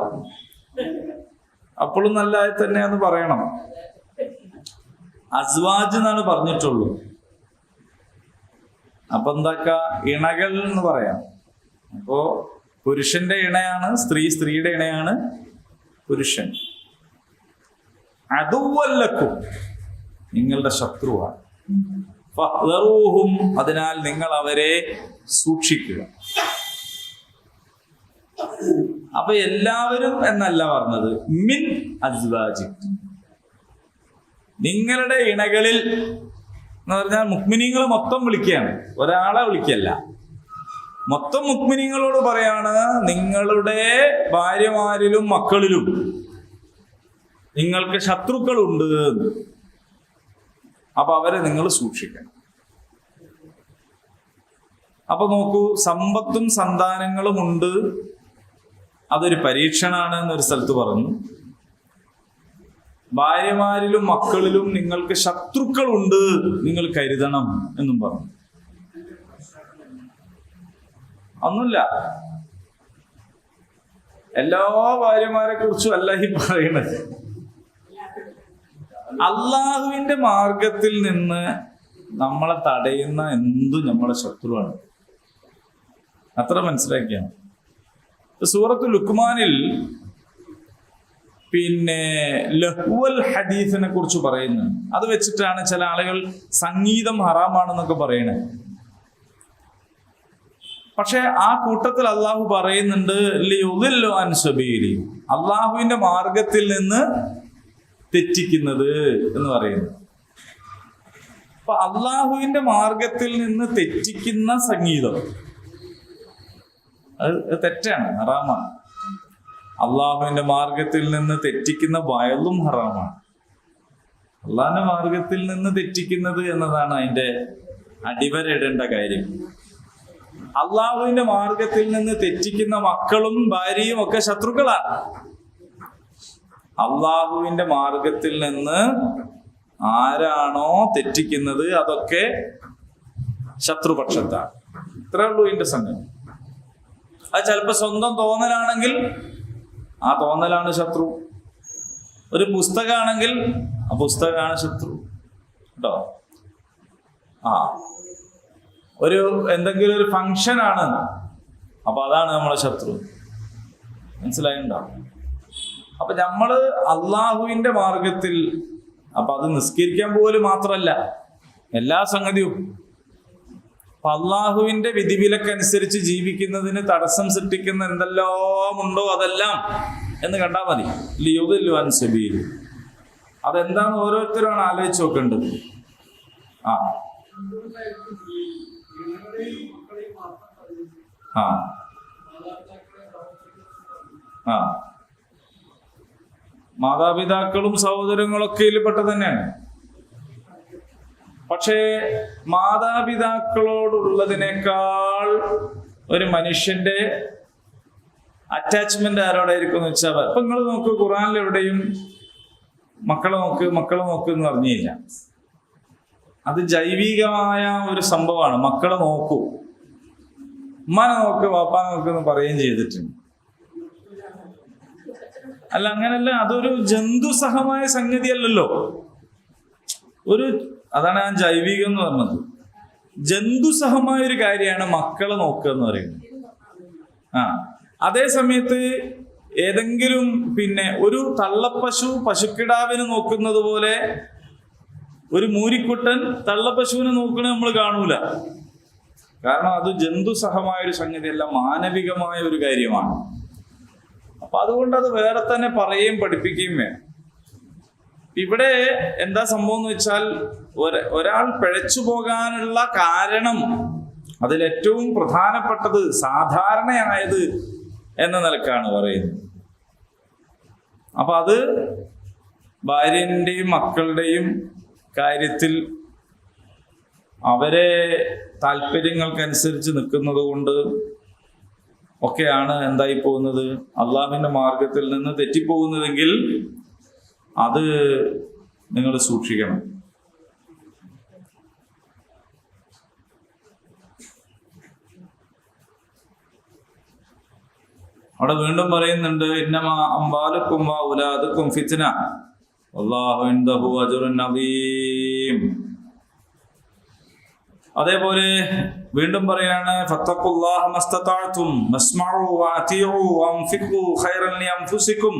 അപ്പോഴും നല്ല ആയത്ത് തന്നെയാന്ന് പറയണം. അസ്വാജ് എന്നാണ് പറഞ്ഞിട്ടുള്ളൂ. അപ്പൊ എന്താക്ക ഇണകൾ എന്ന് പറയാം. അപ്പോ പുരുഷന്റെ ഇണയാണ് സ്ത്രീ, സ്ത്രീയുടെ ഇണയാണ് പുരുഷൻ. അദുവല്ലക്കും നിങ്ങളുടെ ശത്രുവാണ്. ഫഹ്ദറൂഹും അതിനാൽ നിങ്ങൾ അവരെ സൂക്ഷിക്കുക. അപ്പൊ എല്ലാവരും എന്നല്ല പറഞ്ഞത്, മിൻ അസ്വാജി നിങ്ങളുടെ ഇണകളിൽ എന്ന് പറഞ്ഞാൽ മുഅ്മിനീങ്ങൾ മൊത്തം വിളിക്കുകയാണ്, ഒരാളെ വിളിക്കല്ല. മൊത്തം മുഅ്മിനീങ്ങളോട് പറയാണ് നിങ്ങളുടെ ഭാര്യമാരിലും മക്കളിലും നിങ്ങൾക്ക് ശത്രുക്കളുണ്ട്. അപ്പൊ അവരെ നിങ്ങൾ സൂക്ഷിക്കണം. അപ്പൊ നോക്കൂ, സമ്പത്തും സന്താനങ്ങളും ഉണ്ട്, അതൊരു പരീക്ഷണാണ് എന്നൊരു സ്ഥലത്ത് പറഞ്ഞു. ഭാര്യമാരിലും മക്കളിലും നിങ്ങൾക്ക് ശത്രുക്കളുണ്ട്, നിങ്ങൾ കരുതണം എന്നും പറഞ്ഞു. ഒന്നുമില്ല, എല്ലാ ഭാര്യമാരെ കുറിച്ചും അല്ല ഈ പറയുന്നത്. അള്ളാഹുവിന്റെ മാർഗത്തിൽ നിന്ന് നമ്മളെ തടയുന്ന എന്തും നമ്മളെ ശത്രുവാണ്. അത്ര മനസ്സിലാക്കിയാണ്. സൂറത്തുൽ ലുഖ്മാനിൽ ലഹ്വൽ ഹദീസിനെ കുറിച്ച് പറയുന്നു. അത് വെച്ചിട്ടാണ് ചില ആളുകൾ സംഗീതം ഹറാമാണെന്നൊക്കെ പറയണത്. പക്ഷെ ആ കൂട്ടത്തിൽ അള്ളാഹു പറയുന്നുണ്ട് ലിയുദില്ലു അൻ സബീലി, അള്ളാഹുവിന്റെ മാർഗത്തിൽ നിന്ന് തെറ്റിക്കുന്നത് എന്ന് പറയുന്നു. അപ്പൊ അള്ളാഹുവിന്റെ മാർഗത്തിൽ നിന്ന് തെറ്റിക്കുന്ന സംഗീതം അത് തെറ്റാണ്, ഹറാമാണ്. അള്ളാഹുവിന്റെ മാർഗത്തിൽ നിന്ന് തെറ്റിക്കുന്ന വയലും ഹറാമാണ്. അള്ളാഹിന്റെ മാർഗത്തിൽ നിന്ന് തെറ്റിക്കുന്നത് എന്നതാണ് അതിന്റെ അടിവരയിടേണ്ട കാര്യം. അള്ളാഹുവിന്റെ മാർഗത്തിൽ നിന്ന് തെറ്റിക്കുന്ന മക്കളും ഭാര്യയും ഒക്കെ ശത്രുക്കളാണ്. അള്ളാഹുവിന്റെ മാർഗത്തിൽ നിന്ന് ആരാണോ തെറ്റിക്കുന്നത് അതൊക്കെ ശത്രുപക്ഷത്താണ്. ഇത്രേ ഉള്ളൂ ഇതിന്റെ സംഗതി. അത് ചിലപ്പോ സ്വന്തം തോന്നലാണെങ്കിൽ ആ തോന്നലാണ് ശത്രു. ഒരു പുസ്തകമാണെങ്കിൽ ആ പുസ്തകമാണ് ശത്രു കേട്ടോ. ഒരു എന്തെങ്കിലും ഒരു ഫംഗ്ഷൻ ആണ്, അപ്പൊ അതാണ് നമ്മളെ ശത്രു. മനസ്സിലായിണ്ടോ? അപ്പൊ നമ്മള് അള്ളാഹുവിന്റെ മാർഗത്തിൽ, അപ്പൊ അത് നിസ്കരിക്കാൻ പോലും മാത്രല്ല എല്ലാ സംഗതിയും. അപ്പൊ അള്ളാഹുവിന്റെ വിധിവിലക്കനുസരിച്ച് ജീവിക്കുന്നതിന് തടസ്സം സൃഷ്ടിക്കുന്ന എന്തെല്ലാം ഉണ്ടോ അതെല്ലാം എന്ന് കണ്ടാൽ മതി. ലിയുദില്ലു അൻ സബീലി, അതെന്താന്ന് ഓരോരുത്തരാണ് ആലോചിച്ച് നോക്കേണ്ടത്. ആ ആ ആ മാതാപിതാക്കളും സഹോദരങ്ങളൊക്കെ ഇതിൽപ്പെട്ട തന്നെയാണ്. പക്ഷേ മാതാപിതാക്കളോടുള്ളതിനേക്കാൾ ഒരു മനുഷ്യന്റെ അറ്റാച്ച്മെന്റ് ആരോടായിരിക്കും എന്ന് വെച്ചാൽ, ഇപ്പൊ നിങ്ങൾ നോക്ക്, ഖുർആനിൽ എവിടെയും മക്കളെ നോക്ക് എന്ന് പറഞ്ഞില്ല. അത് ജൈവികമായ ഒരു സംഭവമാണ്. മക്കളെ നോക്കൂ, ഉമ്മാനെ നോക്ക്, വാപ്പാനെ നോക്ക് എന്ന് പറയുകയും ചെയ്തിട്ടുണ്ട്. അല്ല, അങ്ങനല്ല, അതൊരു ജന്തുസഹമായ സംഗതിയല്ലല്ലോ. അതാണ് ഞാൻ ജൈവികം എന്ന് പറഞ്ഞത്. ജന്തുസഹമായ ഒരു കാര്യമാണ് മക്കളെ നോക്കുക എന്ന് പറയുന്നത്. അതേ സമയത്ത് ഏതെങ്കിലും ഒരു തള്ളപ്പശു പശുക്കിടാവിന് നോക്കുന്നത് പോലെ ഒരു മൂരിക്കുട്ടൻ തള്ളപ്പശുവിനെ നോക്കണ നമ്മൾ കാണൂല. കാരണം അത് ജന്തുസഹമായൊരു സംഗതിയല്ല, മാനവികമായ ഒരു കാര്യമാണ്. അപ്പൊ അതുകൊണ്ട് അത് വേറെ തന്നെ പറയുകയും പഠിപ്പിക്കുകയും വേണം. ഇവിടെ എന്താ സംഭവം എന്ന് വെച്ചാൽ, ഒരാൾ പിഴച്ചു പോകാനുള്ള കാരണം അതിലേറ്റവും പ്രധാനപ്പെട്ടത് സാധാരണയായത് എന്ന നിലക്കാണ് പറയുന്നത്. അപ്പൊ അത് ഭാര്യന്റെയും മക്കളുടെയും കാര്യത്തിൽ അവരെ താല്പര്യങ്ങൾക്കനുസരിച്ച് നിൽക്കുന്നത് കൊണ്ട് ഒക്കെയാണ് എന്തായി പോകുന്നത്, അള്ളാഹുവിന്റെ മാർഗത്തിൽ നിന്ന് തെറ്റിപ്പോകുന്നതെങ്കിൽ അത് നിങ്ങൾ സൂക്ഷിക്കണം. അവിടെ വീണ്ടും പറയുന്നുണ്ട്, ഇന്നമാ അംവാലുക്കും വഔലാദുക്കും ഫിത്ന വല്ലാഹു ഇൻദഹു അജ്റുൻ അദീം. അതേപോലെ വീണ്ടും പറയാണ്, ഫത്തഖുല്ലാഹ മസ്തതഅതും വസ്മഉ വഅതിഉ വഅൻഫിഖു ഖൈറൻ ലിഅൻഫുസികും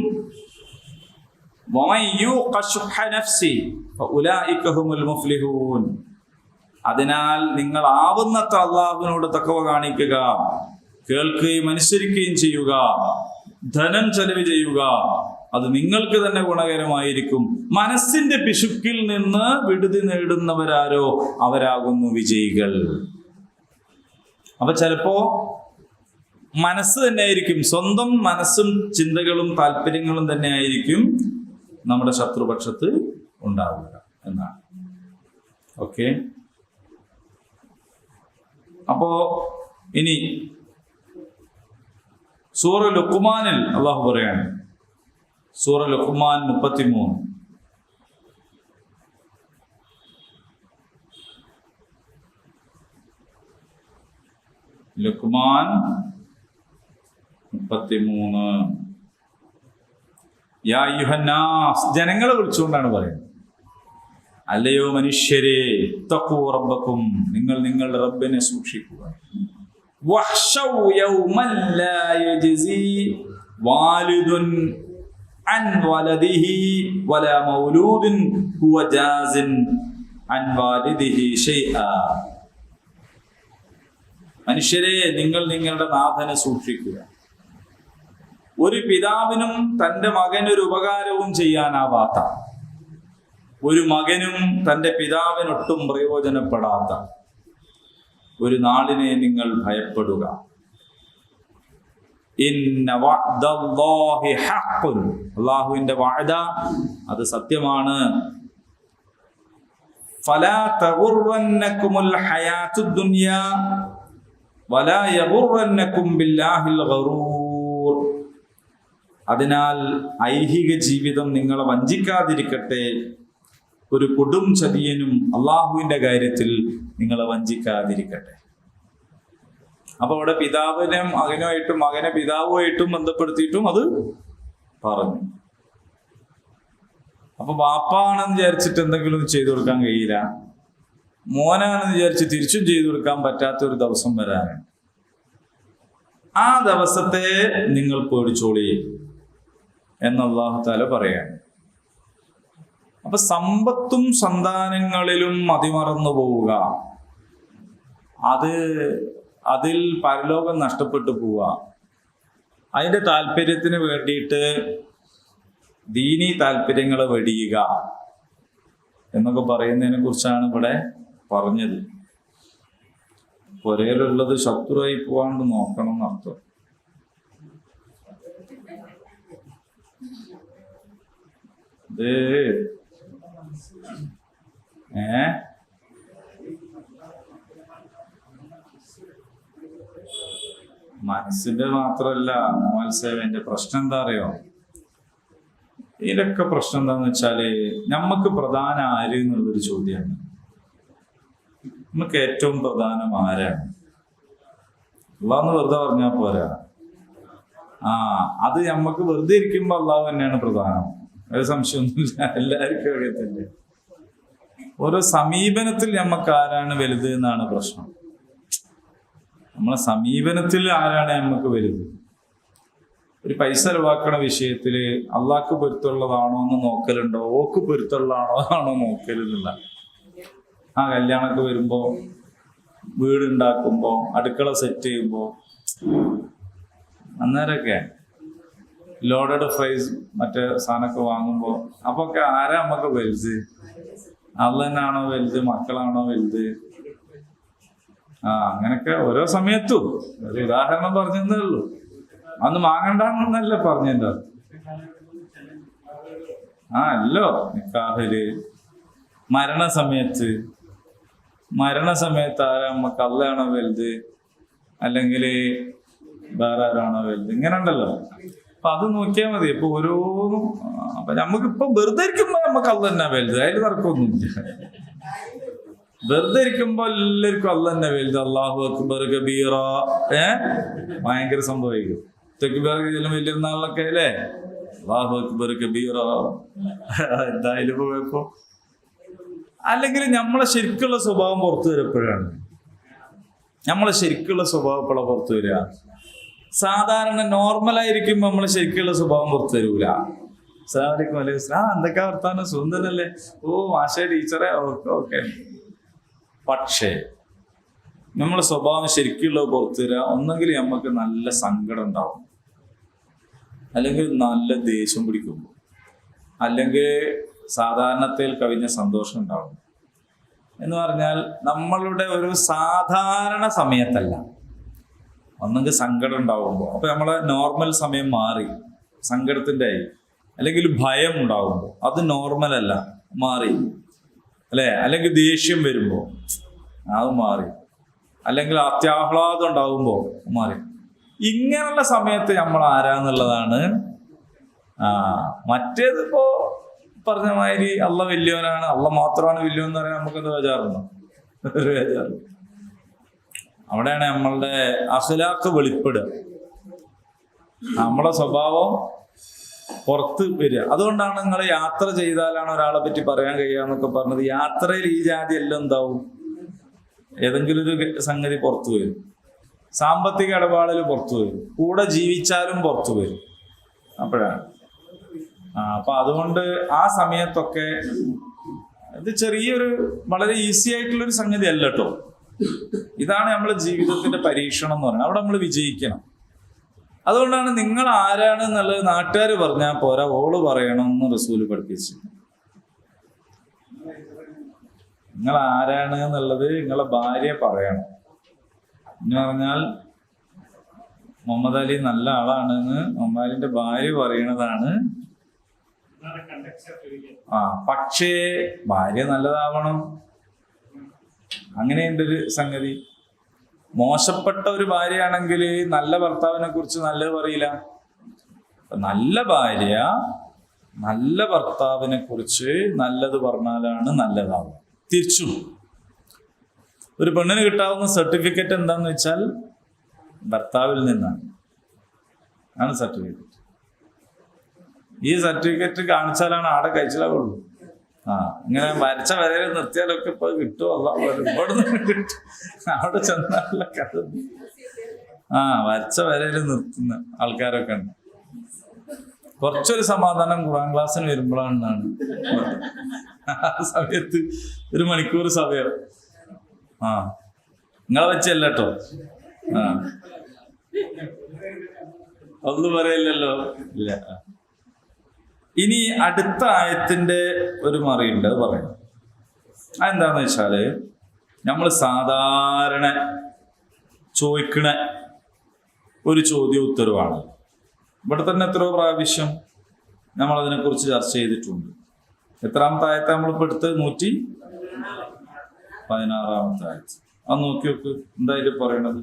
വമൻ യൂഖ ശുഹ്ഹ നഫ്സി ഫഉലൈക ഹുമുൽ മുഫ്ലിഹൂൻ. അതിനാൽ നിങ്ങൾ ആവുന്നത്ര അല്ലാഹുവിനോട് തഖ്വ കാണിക്കുക, കേൾക്കുകയും അനുസരിക്കുകയും ചെയ്യുക, ധനം ചെലവ് ചെയ്യുക, അത് നിങ്ങൾക്ക് തന്നെ ഗുണകരമായിരിക്കും. മനസ്സിന്റെ പിശുക്കിൽ നിന്ന് വിടുതി നേടുന്നവരാരോ അവരാകുന്നു വിജയികൾ. അപ്പൊ ചിലപ്പോ മനസ്സ് തന്നെയായിരിക്കും, സ്വന്തം മനസ്സും ചിന്തകളും താല്പര്യങ്ങളും തന്നെയായിരിക്കും നമ്മുടെ ശത്രുപക്ഷത്ത് ഉണ്ടാവുക എന്നാണ്. ഓക്കെ, അപ്പോ ഇനി സൂറ ലുഖ്മാനിൽ അള്ളാഹു പറയാണ്, സൂറ ലുഖ്മാൻ 33. ലുഖ്മാൻ 33. യാ അയ്യുഹന്നാസ്, ജനങ്ങളെ വിളിച്ചുകൊണ്ടാണ് പറയുന്നത്. അല്ലയോ മനുഷ്യരെ, തഖൂ റബ്ബക്കും, നിങ്ങൾ നിങ്ങളുടെ റബ്ബിനെ സൂക്ഷിക്കുക. വഹ്ശൗ യൗമൻ ലാ യജ്സി വാലിദുൻ അൻ വലദിഹി വലാ മൗലൂദുൻ ഹുവ ജാസിൻ അൻ വാലിദിഹി ഷൈആ. മനുഷ്യരെ, നിങ്ങൾ നിങ്ങളുടെ നാഥനെ സൂക്ഷിക്കുക. ഒരു പിതാവിനും തന്റെ മകനൊരു ഉപകാരവും ചെയ്യാനാവാത്ത, ഒരു മകനും തന്റെ പിതാവിനൊട്ടും പ്രയോജനപ്പെടാത്ത ഒരു നാളിനെ നിങ്ങൾ ഭയപ്പെടുക. ഇന്ന വഅദല്ലാഹി ഹഖ്ഖുൻ, അല്ലാഹുവിന്റെ വഅദ അത് സത്യമാണ്. ഫലാ തഗുറന്നകുമുൽ ഹയാത്തുദ് ദുനിയാ വലാ യഗുറന്നകും ബില്ലാഹിൽ ഗറൂർ. അതിനാൽ ഐഹിക ജീവിതം നിങ്ങളെ വഞ്ചിക്കാതിരിക്കട്ടെ, ഒരു കൊടും ചതിയനും അള്ളാഹുവിന്റെ കാര്യത്തിൽ നിങ്ങളെ വഞ്ചിക്കാതിരിക്കട്ടെ. അപ്പൊ അവിടെ പിതാവിനെ മകനുമായിട്ടും മകനെ പിതാവുമായിട്ടും ബന്ധപ്പെടുത്തിയിട്ടും അത് പറഞ്ഞു. അപ്പൊ ബാപ്പാണെന്ന് വിചാരിച്ചിട്ട് എന്തെങ്കിലും ചെയ്തു കൊടുക്കാൻ കഴിയില്ല, മോനാണെന്ന് വിചാരിച്ച് തിരിച്ചും ചെയ്തു കൊടുക്കാൻ പറ്റാത്തൊരു ദിവസം വരാനുണ്ട്. ആ ദിവസത്തെ നിങ്ങൾ പേടിച്ചോളി എന്ന് അല്ലാഹു തആല പറയാണ്. അപ്പൊ സമ്പത്തും സന്താനങ്ങളിലും മതിമറന്നു പോവുക, അതിൽ പരലോകം നഷ്ടപ്പെട്ടു പോവുക, അതിന്റെ താല്പര്യത്തിന് വേണ്ടിയിട്ട് ദീനീ താല്പര്യങ്ങളെ വെടിയുക എന്നൊക്കെ പറയുന്നതിനെ കുറിച്ചാണ് ഇവിടെ പറഞ്ഞത്. പുരയിലുള്ളത് ശത്രുവായി പോവാണ്ട് നോക്കണം എന്നർത്ഥം. മനസ്സിന്റെ മാത്രല്ല മത്സരന്റെ പ്രശ്നം എന്താ അറിയോ? ഇതിലൊക്കെ പ്രശ്നം എന്താന്ന് വെച്ചാല് നമ്മക്ക് പ്രധാനം ആര് എന്നുള്ളൊരു ചോദ്യമാണ്. നമുക്ക് ഏറ്റവും പ്രധാനം ആരാണ്? അള്ളാഹ് വെറുതെ പറഞ്ഞാ പോരാ. അത് നമ്മക്ക് വെറുതെ ഇരിക്കുമ്പോ അള്ളാഹു തന്നെയാണ് പ്രധാനം, ഒരു സംശയമൊന്നുമില്ല, എല്ലാവർക്കും അറിയത്തില്ലേ. ഓരോ സമീപനത്തിൽ നമ്മക്ക് ആരാണ് വലുത് എന്നാണ് പ്രശ്നം. നമ്മളെ സമീപനത്തിൽ ആരാണ് നമുക്ക് വലുത്? ഒരു പൈസ ചെലവാക്കണ വിഷയത്തില് അള്ളാഹ്ക്ക് പൊരുത്തമുള്ളതാണോ എന്ന് നോക്കലുണ്ടോ, ഓക്ക് പൊരുത്തമുള്ളതാണോ നോക്കലെന്നുള്ള. കല്യാണമൊക്കെ വരുമ്പോ, വീടുണ്ടാക്കുമ്പോ, അടുക്കള സെറ്റ് ചെയ്യുമ്പോ, അന്നേരമൊക്കെ ലോഡഡ് ഫ്രൈസ് മറ്റേ സാധനമൊക്കെ വാങ്ങുമ്പോ അപ്പൊക്കെ ആരാ നമുക്ക് വലുത്? അള്ളാഹ് തന്നെയാണോ വലുത്? മക്കളാണോ വലുത്? അങ്ങനൊക്കെ ഓരോ സമയത്തും ഒരു ഉദാഹരണം പറഞ്ഞതേ ഉള്ളൂ. അന്ന് വാങ്ങണ്ടെന്നല്ല പറഞ്ഞല്ലോ. അല്ലോ നിക്കാഹില് മരണസമയത്ത് ആരാ നമ്മക്ക് അള്ളയാണോ വലുത് അല്ലെങ്കിൽ വേറെ ആരാണോ വലുത്, ഇങ്ങനെ ഉണ്ടല്ലോ. അപ്പൊ അത് നോക്കിയാൽ മതി. ഇപ്പൊ ഓരോന്നും അപ്പൊ നമുക്കിപ്പൊ വെറുതെ ഇരിക്കുമ്പോ നമുക്ക് അള്ള തന്നെ വലുത്, അതിൽ തർക്കമൊന്നുമില്ല. വെറുതെ ഇരിക്കുമ്പോ എല്ലാവർക്കും അള്ള തന്നെ വലുത്. അള്ളാഹു അക്ബർ കബീറ ഭയങ്കര സംഭവിക്കും. തെക്കുബീർ വലിയിരുന്നാളിലൊക്കെ അല്ലേ അള്ളാഹു അക്ബർ കബീറ എന്തായാലും പോയപ്പോ. അല്ലെങ്കിൽ നമ്മളെ ശരിക്കുള്ള സ്വഭാവം പുറത്തു വരപ്പോഴാണ്. നമ്മളെ ശരിക്കുള്ള സ്വഭാവം എപ്പോഴാണ് പുറത്തു വരിക? സാധാരണ നോർമലായിരിക്കുമ്പോ നമ്മളെ ശരിക്കുള്ള സ്വഭാവം പുറത്തു വരൂല. അസ്സലാമു അലൈക്കും എന്തൊക്കെ വർത്താനം, സുന്ദരല്ലേ, ഓ മാഷേ ടീച്ചറെ, ഓക്കെ. പക്ഷേ നമ്മളെ സ്വഭാവം ശരിക്കുള്ള പുറത്തു വരിക ഒന്നെങ്കിൽ നമുക്ക് നല്ല സങ്കടം ഉണ്ടാവും, അല്ലെങ്കിൽ നല്ല ദേഷ്യം പിടിക്കുമ്പോൾ, അല്ലെങ്കിൽ സാധാരണത്തിൽ കവിഞ്ഞ സന്തോഷം ഉണ്ടാവും. എന്ന് പറഞ്ഞാൽ നമ്മളുടെ ഒരു സാധാരണ സമയത്തല്ല, ഒന്നെങ്കിൽ സങ്കടം ഉണ്ടാവുമ്പോൾ, അപ്പൊ നമ്മളെ നോർമൽ സമയം മാറി സങ്കടത്തിന്റെ ആയി. അല്ലെങ്കിൽ ഭയം ഉണ്ടാവുമ്പോൾ അത് നോർമൽ അല്ല, മാറി അല്ലെ. അല്ലെങ്കിൽ ദേഷ്യം വരുമ്പോൾ അത് മാറി. അല്ലെങ്കിൽ അത്യാഹ്ലാദം ഉണ്ടാവുമ്പോൾ മാറി. ഇങ്ങനെയുള്ള സമയത്ത് നമ്മൾ ആരാന്നുള്ളതാണ്. മറ്റേതിപ്പോ പറഞ്ഞ മാതിരി അള്ള വലിയവനാണ്, അള്ള മാത്രമാണ് വലിയവൻ എന്ന് പറയാൻ നമുക്കെന്ത് ബേജാറുണ്ടോ? ഒരു ബേജാറ്. അവിടെയാണ് നമ്മളുടെ അഖ്ലാഖ് വെളിപ്പെടുക, നമ്മളെ സ്വഭാവം പുറത്ത് വരിക. അതുകൊണ്ടാണ് നിങ്ങൾ യാത്ര ചെയ്താലാണ് ഒരാളെ പറ്റി പറയാൻ കഴിയാന്നൊക്കെ പറഞ്ഞത്. യാത്രയിൽ ഈ ജാതി എല്ലാം എന്താവും, ഏതെങ്കിലും ഒരു സംഗതി പുറത്തു വരും. സാമ്പത്തിക ഇടപാടിൽ പുറത്തു വരും, കൂടെ ജീവിച്ചാലും പുറത്തു വരും. അപ്പോഴാണ് അപ്പൊ അതുകൊണ്ട് ആ സമയത്തൊക്കെ ഇത് ചെറിയൊരു വളരെ ഈസി ആയിട്ടുള്ളൊരു സംഗതി അല്ല കേട്ടോ. ഇതാണ് നമ്മളെ ജീവിതത്തിന്റെ പരീക്ഷണം എന്ന് പറയുന്നത്. അവിടെ നമ്മൾ വിജയിക്കണം. അതുകൊണ്ടാണ് നിങ്ങൾ ആരാണ് എന്നുള്ളത് നാട്ടുകാർ പറഞ്ഞാൽ പോരാ, ഓള് പറയണം എന്ന് റസൂല് പഠിപ്പിച്ചു. നിങ്ങൾ ആരാണ് എന്നുള്ളത് നിങ്ങളെ ഭാര്യ പറയണം. എന്ന് പറഞ്ഞാൽ മുഹമ്മദ് അലി നല്ല ആളാണെന്ന് മുഹമ്മദ് അലിന്റെ ഭാര്യ പറയണതാണ്. പക്ഷേ ഭാര്യ നല്ലതാവണം, അങ്ങനെയുണ്ട് ഒരു സംഗതി. മോശപ്പെട്ട ഒരു ഭാര്യയാണെങ്കിൽ നല്ല ഭർത്താവിനെ കുറിച്ച് നല്ലത് പറയില്ല. നല്ല ഭാര്യ നല്ല ഭർത്താവിനെ കുറിച്ച് നല്ലത് പറഞ്ഞാലാണ് നല്ലതാവുക. തിരിച്ചു ഒരു പെണ്ണിന് കിട്ടാവുന്ന സർട്ടിഫിക്കറ്റ് എന്താന്ന് വെച്ചാൽ ഭർത്താവിൽ നിന്നാണ്. ആണ് സർട്ടിഫിക്കറ്റ്. ഈ സർട്ടിഫിക്കറ്റ് കാണിച്ചാലാണ് ആടെ കഴിച്ചിലാവുള്ളൂ. ഇങ്ങനെ വരച്ച വരയിൽ നിർത്തിയാലൊക്കെ ഇപ്പൊ കിട്ടുമല്ല, ഒരുപാട് കിട്ടും. അവിടെ ചെന്നാലുള്ള കഥ വരച്ച വരയിൽ നിർത്തുന്ന ആൾക്കാരൊക്കെ ഉണ്ട്. കുറച്ചൊരു സമാധാനം ഖുർആൻ ക്ലാസ്സിന് വരുമ്പോഴാണെന്നാണ്. ആ സമയത്ത് 1 മണിക്കൂർ സമയം നിങ്ങളെ വെച്ചല്ല കേട്ടോ. ഒന്നും പറയില്ലല്ലോ. ഇല്ല. ഇനി അടുത്ത ആയത്തിന്റെ ഒരു മറിയുണ്ട്, അത് പറയാം. അതെന്താന്ന് വെച്ചാല് നമ്മൾ സാധാരണ ചോദിക്കണ ഒരു ചോദ്യ ഉത്തരവാണ്. ഇവിടെ തന്നെ എത്രയോ പ്രാവശ്യം നമ്മൾ അതിനെ കുറിച്ച് ചർച്ച ചെയ്തിട്ടുണ്ട്. എത്രാമത്തെ ആയത്തെ നമ്മളിപ്പോ എടുത്ത് 116 ആയത്ത്. അത് നോക്കി നോക്ക് എന്തായാലും പറയണത്.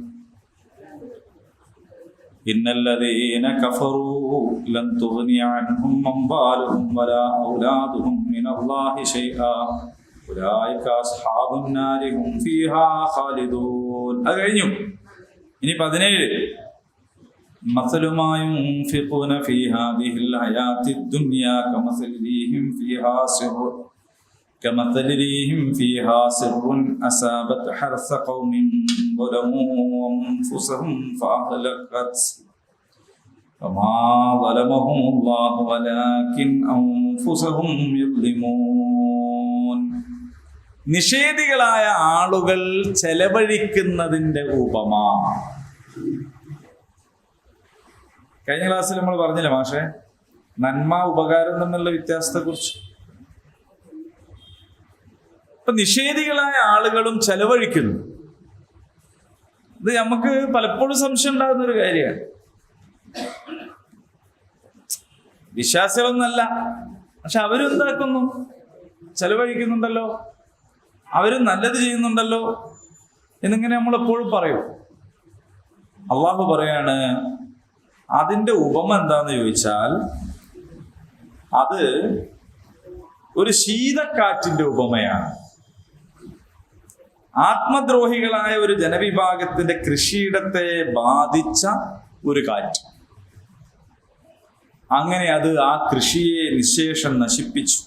ഇന്നല്ലദീന കഫറൂ ലൻ തുഗ്നിയ അൻഹും അംവാലുഹും വലാ ഔലാദുഹും മിനല്ലാഹി ശൈആ ഉലൈക അസ്ഹാബുൻ നാരി ഹും ഫീഹാ ഖാലിദൂൻ. അത് കഴിഞ്ഞു. ഇനി 17. മസലു മാ യുൻഫിഖൂന ഫീ ഹാദിഹിൽ ഹയാത്തിദ് ദുനിയാ കമസലി റീഹിം ഫീഹാ സിർറുൻ അസാബത് ഹർസ ഖൗമിൻ ظلموا أنفسهم فأهلكت وما ظلمهم الله ولكن أنفسهم يظلمون. നിഷേധികളായ ആളുകൾ ചെലവഴിക്കുന്നതിന്റെ ഉപമ. കഴിഞ്ഞ ക്ലാസ്സിൽ നമ്മൾ പറഞ്ഞില്ല മാഷേ, നന്മ ഉപകാരം തമ്മിലുള്ള വ്യത്യാസത്തെ കുറിച്ച്. ഇപ്പൊ നിഷേധികളായ ആളുകളും ചെലവഴിക്കുന്നു. ഇത് നമുക്ക് പലപ്പോഴും സംശയം ഉണ്ടാകുന്ന ഒരു കാര്യമാണ്. വിശ്വാസികളൊന്നല്ല, പക്ഷെ അവരും എന്താക്കുന്നു, ചെലവഴിക്കുന്നുണ്ടല്ലോ, അവരും നല്ലത് ചെയ്യുന്നുണ്ടല്ലോ എന്നിങ്ങനെ നമ്മൾ എപ്പോഴും പറയും. അള്ളാഹു പറയാണ്, അതിന്റെ ഉപമ എന്താന്ന് ചോദിച്ചാൽ അത് ഒരു ശീതക്കാറ്റിന്റെ ഉപമയാണ്. ആത്മദ്രോഹികളായ ഒരു ജനവിഭാഗത്തിന്റെ കൃഷിയിടത്തെ ബാധിച്ച ഒരു കാറ്റ്. അങ്ങനെ അത് ആ കൃഷിയെ നിശേഷം നശിപ്പിച്ചു.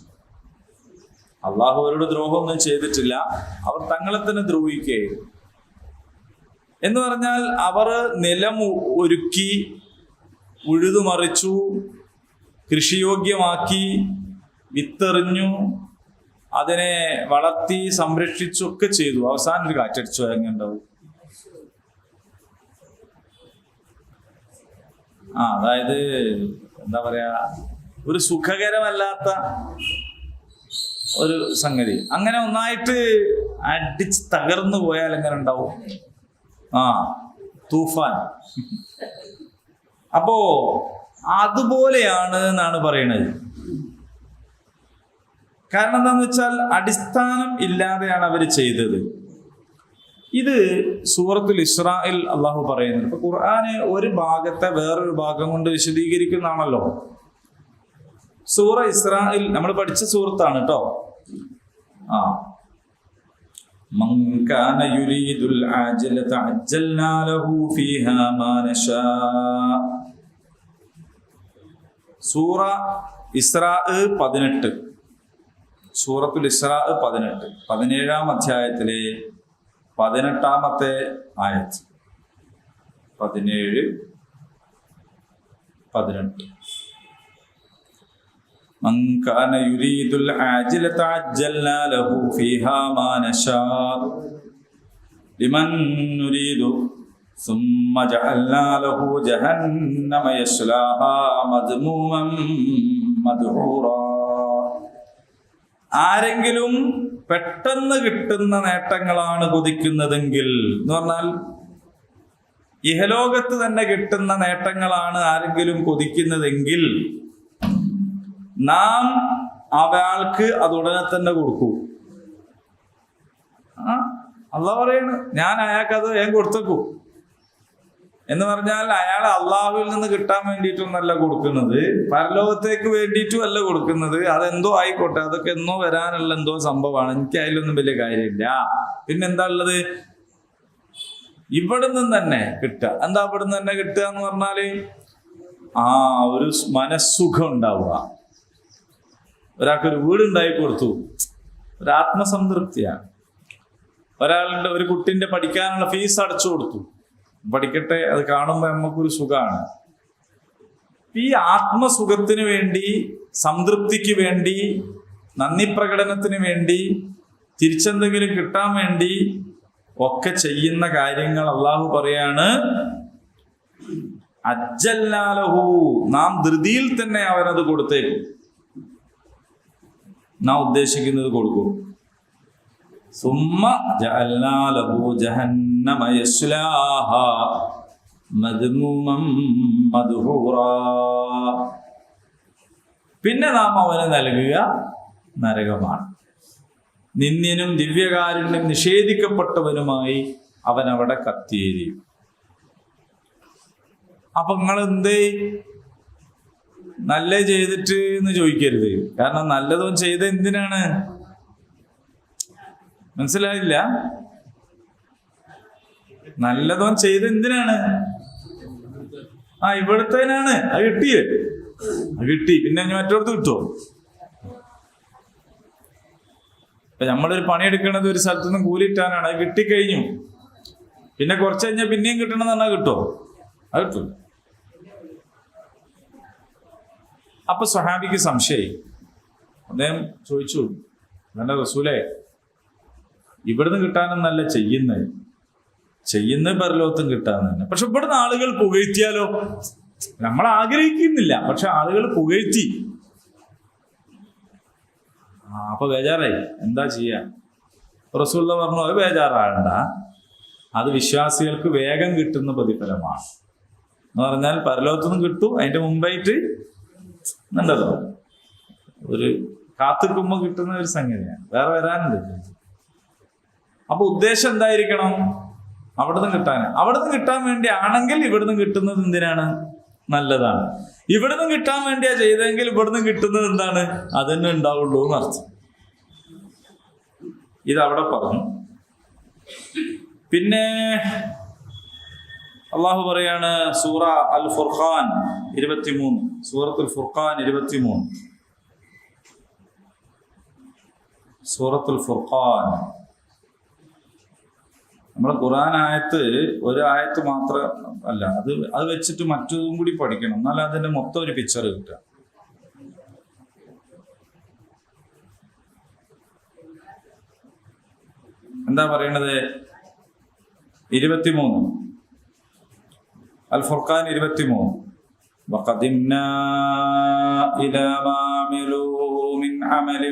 അള്ളാഹു അവരോട് ദ്രോഹമൊന്നും ചെയ്തിട്ടില്ല, അവർ തങ്ങളെ തന്നെ ദ്രോഹിക്കുകയായിരുന്നു. എന്ന് പറഞ്ഞാൽ അവർ നിലം ഒരുക്കി ഉഴുതുമറിച്ചു, കൃഷിയോഗ്യമാക്കി, വിത്തെറിഞ്ഞു, അതിനെ വളർത്തി സംരക്ഷിച്ചു ഒക്കെ ചെയ്തു. അവസാനം ഒരു കാറ്റടിച്ചു, എങ്ങനെ ഉണ്ടാവും? അതായത് എന്താ പറയാ, ഒരു സുഖകരമല്ലാത്ത ഒരു സംഗതി. അങ്ങനെ ഒന്നായിട്ട് അടിച്ച് തകർന്നു പോയാൽ എങ്ങനെ ഉണ്ടാവും? തൂഫാൻ. അപ്പോ അതുപോലെയാണ് എന്നാണ് പറയുന്നത്. കാരണം എന്താന്ന് വെച്ചാൽ അടിസ്ഥാനം ഇല്ലാതെയാണ് അവർ ചെയ്തത്. ഇത് സൂറത്തുൽ ഇസ്രായിൽ അള്ളാഹു പറയുന്നത്. ഇപ്പൊ ഖുർആന് ഒരു ഭാഗത്തെ വേറൊരു ഭാഗം കൊണ്ട് വിശദീകരിക്കുന്നതാണല്ലോ. സൂറ ഇസ്രായിൽ നമ്മൾ പഠിച്ച സൂറത്താണ് കേട്ടോ. മൻ കാന യുരീദുൽ ആജിലത അജ്ജൽനാ ലഹു ഫീഹാ മാ നശാ. സൂറ ഇസ്രാ 18, സൂറത്തുൽ ഇസ്രാ 18, 17-ാം അധ്യായത്തിലെ 18-ാമത്തെ ആയത്ത്. 17, 18. മൻ കാന യുരീദുൽ ആജിലത അജ്ജൽനാ ലഹു ഫീഹാ മാ നശാ ലിമൻ നുരീദു ثم جعلنا له جهنم يصلاها مذموما مدحورا. ആരെങ്കിലും പെട്ടെന്ന് കിട്ടുന്ന നേട്ടങ്ങളാണ് കൊതിക്കുന്നതെങ്കിൽ, എന്ന് പറഞ്ഞാൽ ഇഹലോകത്ത് തന്നെ കിട്ടുന്ന നേട്ടങ്ങളാണ് ആരെങ്കിലും കൊതിക്കുന്നതെങ്കിൽ നാം അയാൾക്ക് അത് ഉടനെ തന്നെ കൊടുക്കൂ. അള്ളാഹ് പറയാണ്, ഞാൻ അയാൾക്കത് ഞാൻ കൊടുത്തേക്കൂ. എന്ന് പറഞ്ഞാൽ അയാൾ അള്ളാഹുവിൽ നിന്ന് കിട്ടാൻ വേണ്ടിയിട്ടൊന്നല്ല കൊടുക്കുന്നത്, പരലോകത്തേക്ക് വേണ്ടിയിട്ടും അല്ല കൊടുക്കുന്നത്. അതെന്തോ ആയിക്കോട്ടെ, അതൊക്കെ എന്നോ വരാനുള്ള എന്തോ സംഭവമാണ്, എനിക്ക് അതിലൊന്നും വലിയ കാര്യമില്ല. പിന്നെന്താ ഉള്ളത്? ഇവിടെ നിന്ന് തന്നെ കിട്ടുക. എന്താ ഇവിടെ നിന്ന് തന്നെ കിട്ടുക എന്ന് പറഞ്ഞാല് ഒരു മനസ്സുഖം ഉണ്ടാവുക. ഒരാൾക്കൊരു വീടുണ്ടായി കൊടുത്തു, ഒരു ആത്മസംതൃപ്തിയാണ്. ഒരാളുടെ ഒരു കുട്ടിന്റെ പഠിക്കാനുള്ള ഫീസ് അടച്ചു കൊടുത്തു, പഠിക്കട്ടെ, അത് കാണുമ്പോൾ നമുക്കൊരു സുഖമാണ്. ഈ ആത്മസുഖത്തിന് വേണ്ടി, സംതൃപ്തിക്ക് വേണ്ടി, നന്ദി പ്രകടനത്തിന് വേണ്ടി, തിരിച്ചെന്തെങ്കിലും കിട്ടാൻ വേണ്ടി ഒക്കെ ചെയ്യുന്ന കാര്യങ്ങൾ അള്ളാഹു പറയാണ്, അജ്ജൽനാലഹു, നാം ധൃതിയിൽ തന്നെ അവനത് കൊടുത്തേക്കും. നാം ഉദ്ദേശിക്കുന്നത് കൊടുക്കും. സുമ്മ ജഅൽനാ ലഹു ജഹന്നമ യസ്ലാഹാ മദ്മൂമൻ മദ്ഹൂറാ. പിന്നെ നാം അവന് നൽകുക നരകമാണ്. നിന്ദ്യനും ദിവ്യകാരുണ്യം നിഷേധിക്കപ്പെട്ടവനുമായി അവൻ അവിടെ കത്തിയേരിയും. അപ്പൊ നിങ്ങൾ എന്തേ നല്ല ചെയ്തിട്ട് എന്ന് ചോദിക്കരുത്. കാരണം നല്ലതും ചെയ്ത എന്തിനാണ്? മനസ്സിലായില്ല? നല്ലതും ചെയ്ത് എന്തിനാണ്? ഇവിടുത്തേനാണ്. അത് കിട്ടിയേ, അത് കിട്ടി. പിന്നെ മറ്റോടത്ത് കിട്ടുമോ? ഇപ്പൊ നമ്മളൊരു പണിയെടുക്കണത് ഒരു സ്ഥലത്തു നിന്ന് കൂലിട്ടാനാണ്, അത് കിട്ടിക്കഴിഞ്ഞു. പിന്നെ കുറച്ച് കഴിഞ്ഞാൽ പിന്നെയും കിട്ടണമെന്ന് പറഞ്ഞാൽ കിട്ടുമോ? അത് കിട്ടും. അപ്പൊ സ്വഹാബിക്ക് സംശയം. അദ്ദേഹം ചോദിച്ചു, നല്ല റസൂലേ, ഇവിടുന്ന് കിട്ടാനെന്നല്ല ചെയ്യുന്നത് പരലോകത്തും കിട്ടാൻ തന്നെ. പക്ഷെ ഇവിടുന്ന് ആളുകൾ പുകഴ്ത്തിയാലോ? നമ്മൾ ആഗ്രഹിക്കുന്നില്ല, പക്ഷെ ആളുകൾ പുകഴ്ത്തി. അപ്പൊ ബേജാറായി. എന്താ ചെയ്യാ? റസൂൽ പറഞ്ഞു, അത് ബേജാറാകണ്ട, അത് വിശ്വാസികൾക്ക് വേഗം കിട്ടുന്ന പ്രതിഫലമാണ്. എന്ന് പറഞ്ഞാൽ പരലോകത്തുനിന്നും കിട്ടും, അതിന്റെ മുമ്പായിട്ട് എന്നുണ്ടല്ലോ ഒരു കാത്തിക്കുമ്പോ കിട്ടുന്ന ഒരു സംഗതിയാണ്, വേറെ വരാനുണ്ട്. അപ്പൊ ഉദ്ദേശം എന്തായിരിക്കണം? അവിടുന്ന് കിട്ടാൻ വേണ്ടി ആണെങ്കിൽ ഇവിടുന്ന് കിട്ടുന്നത് എന്തിനാണ്? നല്ലതാണ്. ഇവിടുന്ന് കിട്ടാൻ വേണ്ടിയാ ചെയ്തെങ്കിൽ ഇവിടുന്ന് കിട്ടുന്നത് എന്താണ്? അതന്നെ ഉണ്ടാവുള്ളൂ എന്നർത്ഥം. ഇതവിടെ പറഞ്ഞു. പിന്നെ അള്ളാഹു പറയാണ് സൂറ അൽ ഫുർഖാൻ 23, സൂറത്തുൽ ഫുർഖാൻ 23, സൂറത്തുൽ ഫുർഖാൻ. നമ്മളെ ഖുർആൻ ആയത്ത് ഒരു ആയത്ത് മാത്രം അല്ല, അത് വെച്ചിട്ട് മറ്റതും കൂടി പഠിക്കണം, എന്നാലും അതിന്റെ മൊത്തം ഒരു പിക്ചർ കിട്ടുക. എന്താ പറയണത്? 23, അൽ ഫുർഖാൻ 23. وَقَدِمْنَا إِلَى مَا عَمِلُوا مِنْ عَمَلٍ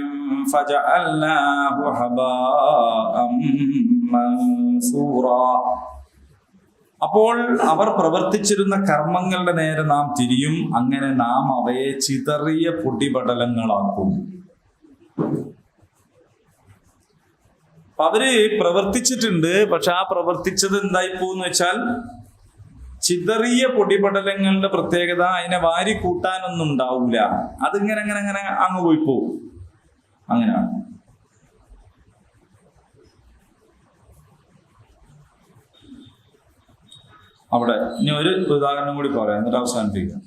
فَجَعَلْنَاهُ هَبَاءً മൻസൂറാ. അപ്പോൾ അവർ പ്രവർത്തിച്ചിരുന്ന കർമ്മങ്ങളുടെ നേരെ നാം തിരിയും, അങ്ങനെ നാം അവയെ ചിതറിയ പൊടിപടലങ്ങളാക്കും. അവര് പ്രവർത്തിച്ചിട്ടുണ്ട്, പക്ഷെ ആ പ്രവർത്തിച്ചത് എന്തായിപ്പോന്ന് വെച്ചാൽ ചിതറിയ പൊടിപടലങ്ങളുടെ പ്രത്യേകത അതിനെ വാരി കൂട്ടാനൊന്നും ഉണ്ടാവൂല, അതിങ്ങനെ അങ്ങനെ അങ്ങനെ അങ്ങ് പോയി പോവും. അങ്ങനെയാണ്. അവിടെ ഇനി ഒരു ഉദാഹരണം കൂടി പറയാം, എന്നിട്ട് അവസാനിപ്പിക്കാം.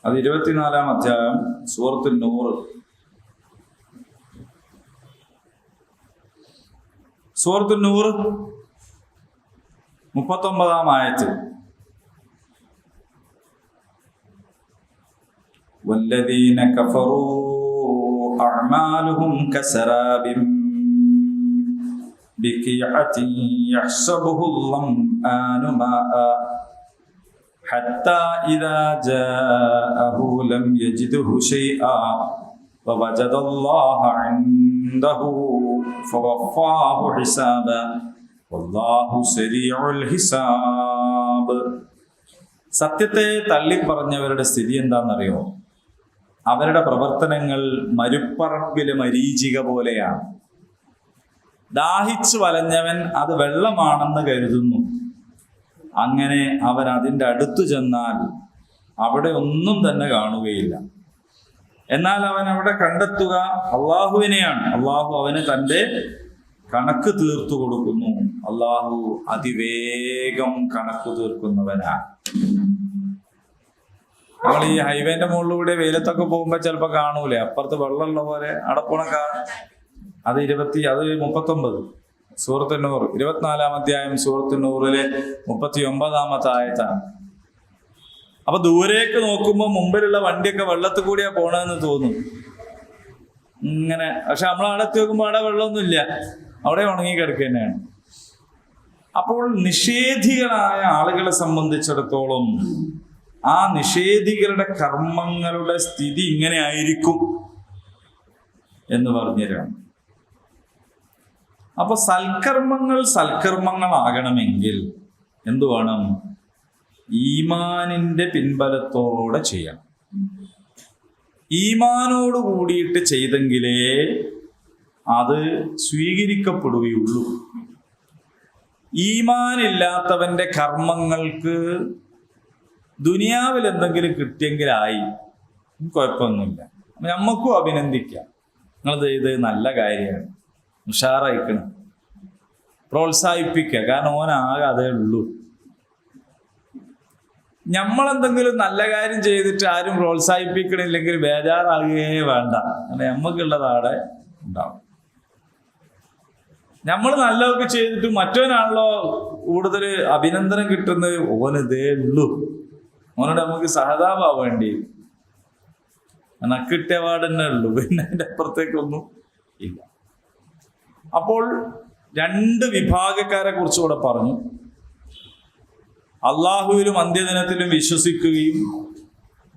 അത് 24-ാം അധ്യായം സൂറത്തുൽ നൂർ. സൂറത്തുൽ നൂർ 39-ാം ആയത്ത്. വല്ലദീന കഫറൂ അഅ്മാലുഹും കസറാബിൻ بقيعة يحسبه الظمآن ماء حتى إذا جاءه لم يجده شيئا ووجد الله عنده فوفاه حسابا والله سريع الحساب. സത്യത്തെ തള്ളിപ്പറഞ്ഞവരുടെ സ്ഥിതി എന്താണെന്നറിയോ? അവരുടെ പ്രവർത്തനങ്ങൾ മരുപ്പറമ്പിലെ മരീചിക പോലെയാണ്. ദാഹിച്ചു വലഞ്ഞവൻ അത് വെള്ളമാണെന്ന് കരുതുന്നു. അങ്ങനെ അവൻ അതിൻ്റെ അടുത്തു ചെന്നാൽ അവിടെ ഒന്നും തന്നെ കാണുകയില്ല. എന്നാൽ അവൻ അവിടെ കണ്ടെത്തുക അള്ളാഹുവിനെയാണ്. അള്ളാഹു അവന് തൻ്റെ കണക്ക് തീർത്തു കൊടുക്കുന്നു. അള്ളാഹു അതിവേഗം കണക്ക് തീർക്കുന്നവനാണ്. നമ്മൾ ഈ ഹൈവേന്റെ മുകളിലൂടെ വെയിലത്തൊക്കെ പോകുമ്പോ ചിലപ്പോ കാണൂലേ, അപ്പുറത്ത് വെള്ളമുള്ള പോലെ അടപ്പുണ അത് 39 സൂറത്തുൽ നൂർ 24-ാം അധ്യായം സൂറത്തുൽ നൂറിലെ 39-ാമത്തെ ആയത്താണ്. അപ്പൊ ദൂരേക്ക് നോക്കുമ്പോൾ മുമ്പിലുള്ള വണ്ടിയൊക്കെ വെള്ളത്തിൽ കൂടിയാ പോണെന്ന് തോന്നും ഇങ്ങനെ. പക്ഷെ നമ്മൾ അടത്ത് നോക്കുമ്പോൾ അവിടെ വെള്ളമൊന്നുമില്ല, അവിടെ ഉണങ്ങി കിടക്കുക തന്നെയാണ്. അപ്പോൾ നിഷേധികളായ ആളുകളെ സംബന്ധിച്ചിടത്തോളം ആ നിഷേധികളുടെ കർമ്മങ്ങളുടെ സ്ഥിതി ഇങ്ങനെ ആയിരിക്കും എന്ന് പറഞ്ഞുതരാം. അപ്പൊ സൽക്കർമ്മങ്ങളാകണമെങ്കിൽ എന്തു വേണം? ഈമാനിന്റെ പിൻബലത്തോടെ ചെയ്യണം. ഈമാനോട് കൂടിയിട്ട് ചെയ്തെങ്കിലേ അത് സ്വീകരിക്കപ്പെടുകയുള്ളൂ. ഈമാനില്ലാത്തവന്റെ കർമ്മങ്ങൾക്ക് ദുനിയാവിൽ എന്തെങ്കിലും കിട്ടിയെങ്കിലായി, കുഴപ്പമൊന്നുമില്ല, നമ്മൾക്കും അഭിനന്ദിക്കാം. നിങ്ങൾ ചെയ്ത് നല്ല കാര്യമാണ്, ഉഷാറായിക്കണം, പ്രോത്സാഹിപ്പിക്കുക. കാരണം ഓനാകെ അതേ ഉള്ളൂ. നമ്മളെന്തെങ്കിലും നല്ല കാര്യം ചെയ്തിട്ട് ആരും പ്രോത്സാഹിപ്പിക്കണില്ലെങ്കിൽ ബേജാറാകുകയേ വേണ്ട. അങ്ങനെ നമ്മൾക്കുള്ളത് അവിടെ ഉണ്ടാവും. നമ്മൾ നല്ലതൊക്കെ ചെയ്തിട്ട് മറ്റവനാണല്ലോ കൂടുതൽ അഭിനന്ദനം കിട്ടുന്നത്, ഓനിതേ ഉള്ളൂ, ഓനോട് നമുക്ക് സഹതാപാവേണ്ടി നക്കിട്ടിയ പാടന്നെ ഉള്ളൂ, പിന്നെ അതിൻ്റെ അപ്പുറത്തേക്കൊന്നും ഇല്ല. അപ്പോൾ 2 വിഭാഗക്കാരെ കുറിച്ച് ഇവിടെ പറഞ്ഞു. അള്ളാഹുവിലും അന്ത്യദിനത്തിലും വിശ്വസിക്കുകയും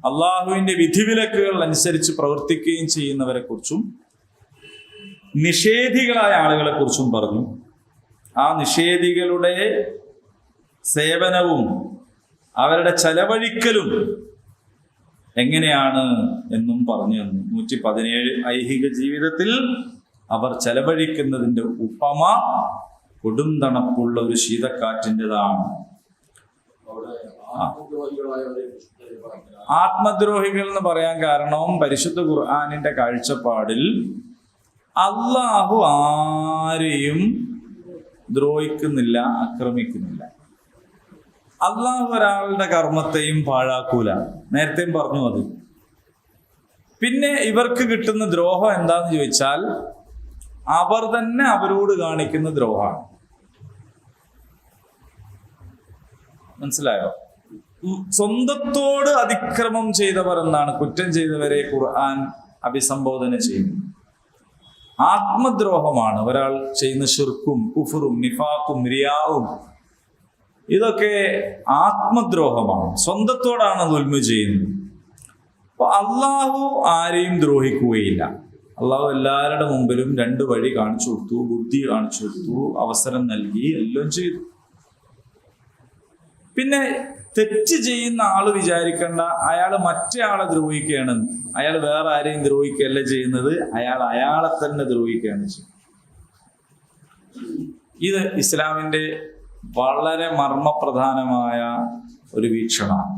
അള്ളാഹുവിന്റെ വിധിവിലക്കുകൾ അനുസരിച്ച് പ്രവർത്തിക്കുകയും ചെയ്യുന്നവരെ കുറിച്ചും നിഷേധികളായ ആളുകളെ കുറിച്ചും പറഞ്ഞു. ആ നിഷേധികളുടെ സേവനവും അവരുടെ ചെലവഴിക്കലും എങ്ങനെയാണ് എന്നും പറഞ്ഞു തന്നു. 117 ഐഹിക ജീവിതത്തിൽ അവർ ചെലവഴിക്കുന്നതിൻ്റെ ഉപമ കൊടും തണുപ്പുള്ള ഒരു ശീതക്കാറ്റിൻ്റെതാണ്. ആത്മദ്രോഹികൾ എന്ന് പറയാൻ കാരണം പരിശുദ്ധ ഖുർആനിന്റെ കാഴ്ചപ്പാടിൽ അള്ളാഹു ആരെയും ദ്രോഹിക്കുന്നില്ല, ആക്രമിക്കുന്നില്ല. അള്ളാഹു ഒരാളുടെ കർമ്മത്തെയും പാഴാക്കൂല. നേരത്തെയും പറഞ്ഞു അത്. പിന്നെ ഇവർക്ക് കിട്ടുന്ന ദ്രോഹം എന്താന്ന് ചോദിച്ചാൽ അവർ തന്നെ അവരോട് കാണിക്കുന്ന ദ്രോഹമാണ്. മനസ്സിലായോ? സ്വന്തത്തോട് അതിക്രമം ചെയ്തവർ എന്നാണ്, കുറ്റം ചെയ്തവരെ ഖുർആൻ അഭിസംബോധന ചെയ്യുന്നത്. ആത്മദ്രോഹമാണ് ഒരാൾ ചെയ്യുന്ന ശിർക്കും കുഫറും നിഫാഖും റിയാവും. ഇതൊക്കെ ആത്മദ്രോഹമാണ്, സ്വന്തത്തോടാണ് ദുൽമ ചെയ്യുന്നത്. അപ്പൊ അള്ളാഹു ആരെയും ദ്രോഹിക്കുകയില്ല. അള്ളാഹു എല്ലാവരുടെ മുമ്പിലും 2 വഴി കാണിച്ചു കൊടുത്തു, ബുദ്ധി കാണിച്ചു കൊടുത്തു, അവസരം നൽകി, എല്ലാം ചെയ്തു. പിന്നെ തെറ്റ് ചെയ്യുന്ന ആള് വിചാരിക്കേണ്ട അയാൾ മറ്റേ ആളെ ദ്രോഹിക്കുകയാണെന്ന്. അയാൾ വേറെ ആരെയും ദ്രോഹിക്കുകയല്ല ചെയ്യുന്നത്, അയാളെ തന്നെ ദ്രോഹിക്കുകയാണ് ചെയ്യുന്നത്. ഇത് ഇസ്ലാമിന്റെ വളരെ മർമ്മപ്രധാനമായ ഒരു വീക്ഷണമാണ്.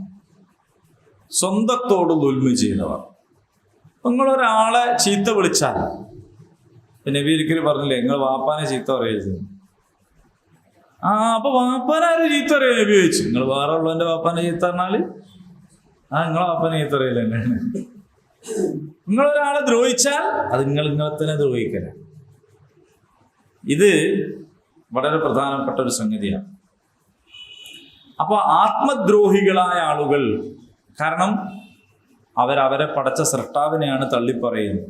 സ്വന്തത്തോട് ദുൽമ ചെയ്യുന്നവർ. നിങ്ങളൊരാളെ ചീത്ത വിളിച്ചാൽ, നബി ഒരിക്കലും പറഞ്ഞില്ലേ നിങ്ങൾ വാപ്പാനെ ചീത്ത പറയരുത്. അപ്പൊ വാപ്പാനാരും ചീത്ത അറിയാൻ നബി ചോദിച്ചു. നിങ്ങൾ വേറെ ഉള്ളവന്റെ വാപ്പാനെ ചീത്ത പറഞ്ഞാല് നിങ്ങളെ വാപ്പാനെ ചീത്ത അറിയില്ല തന്നെയാണ്. നിങ്ങളൊരാളെ ദ്രോഹിച്ചാൽ അത് നിങ്ങളെ തന്നെ ദ്രോഹിക്കല. ഇത് വളരെ പ്രധാനപ്പെട്ട ഒരു സംഗതിയാണ്. അപ്പൊ ആത്മദ്രോഹികളായ ആളുകൾ, കാരണം അവരവരെ പടച്ച സൃഷ്ടാവിനെയാണ് തള്ളിപ്പറയുന്നത്.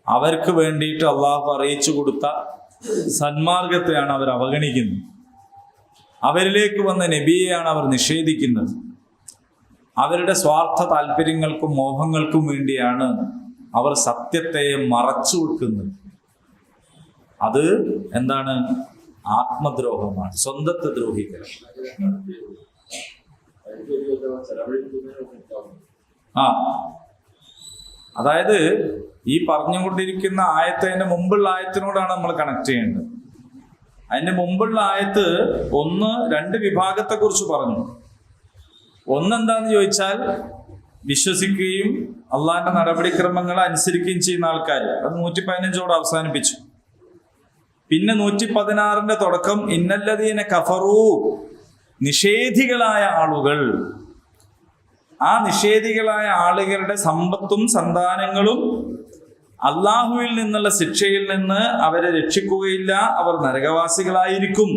അവർക്ക് വേണ്ടിയിട്ട് അള്ളാഹു അറിയിച്ചു കൊടുത്ത സന്മാർഗത്തെയാണ് അവർ അവഗണിക്കുന്നത്. അവരിലേക്ക് വന്ന നബിയെയാണ് അവർ നിഷേധിക്കുന്നത്. അവരുടെ സ്വാർത്ഥ താല്പര്യങ്ങൾക്കും മോഹങ്ങൾക്കും വേണ്ടിയാണ് അവർ സത്യത്തെ മറച്ചു വെക്കുന്നത്. അത് എന്താണ്? ആത്മദ്രോഹമാണ്, സ്വന്തത്തെ ദ്രോഹിക്കൽ. അതായത് ഈ പറഞ്ഞുകൊണ്ടിരിക്കുന്ന ആയത്തിന്റെ മുമ്പുള്ള ആയത്തിനോടാണ് നമ്മൾ കണക്ട് ചെയ്യേണ്ടത്. അതിന്റെ മുമ്പുള്ള ആയത്ത് 2 വിഭാഗത്തെ കുറിച്ച് പറഞ്ഞു. ഒന്നെന്താന്ന് ചോദിച്ചാൽ വിശ്വസിക്കുകയും അള്ളാഹിന്റെ നടപടിക്രമങ്ങൾ അനുസരിക്കുകയും ചെയ്യുന്ന ആൾക്കാർ. അത് 115 അവസാനിപ്പിച്ചു. പിന്നെ 116 തുടക്കം ഇന്നല്ലദീന കഫറൂ, നിഷേധികളായ ആളുകൾ. ആ നിഷേധികളായ ആളുകളുടെ സമ്പത്തും സന്താനങ്ങളും അള്ളാഹുവിൽ നിന്നുള്ള ശിക്ഷയിൽ നിന്ന് അവരെ രക്ഷിക്കുകയില്ല, അവർ നരകവാസികളായിരിക്കും.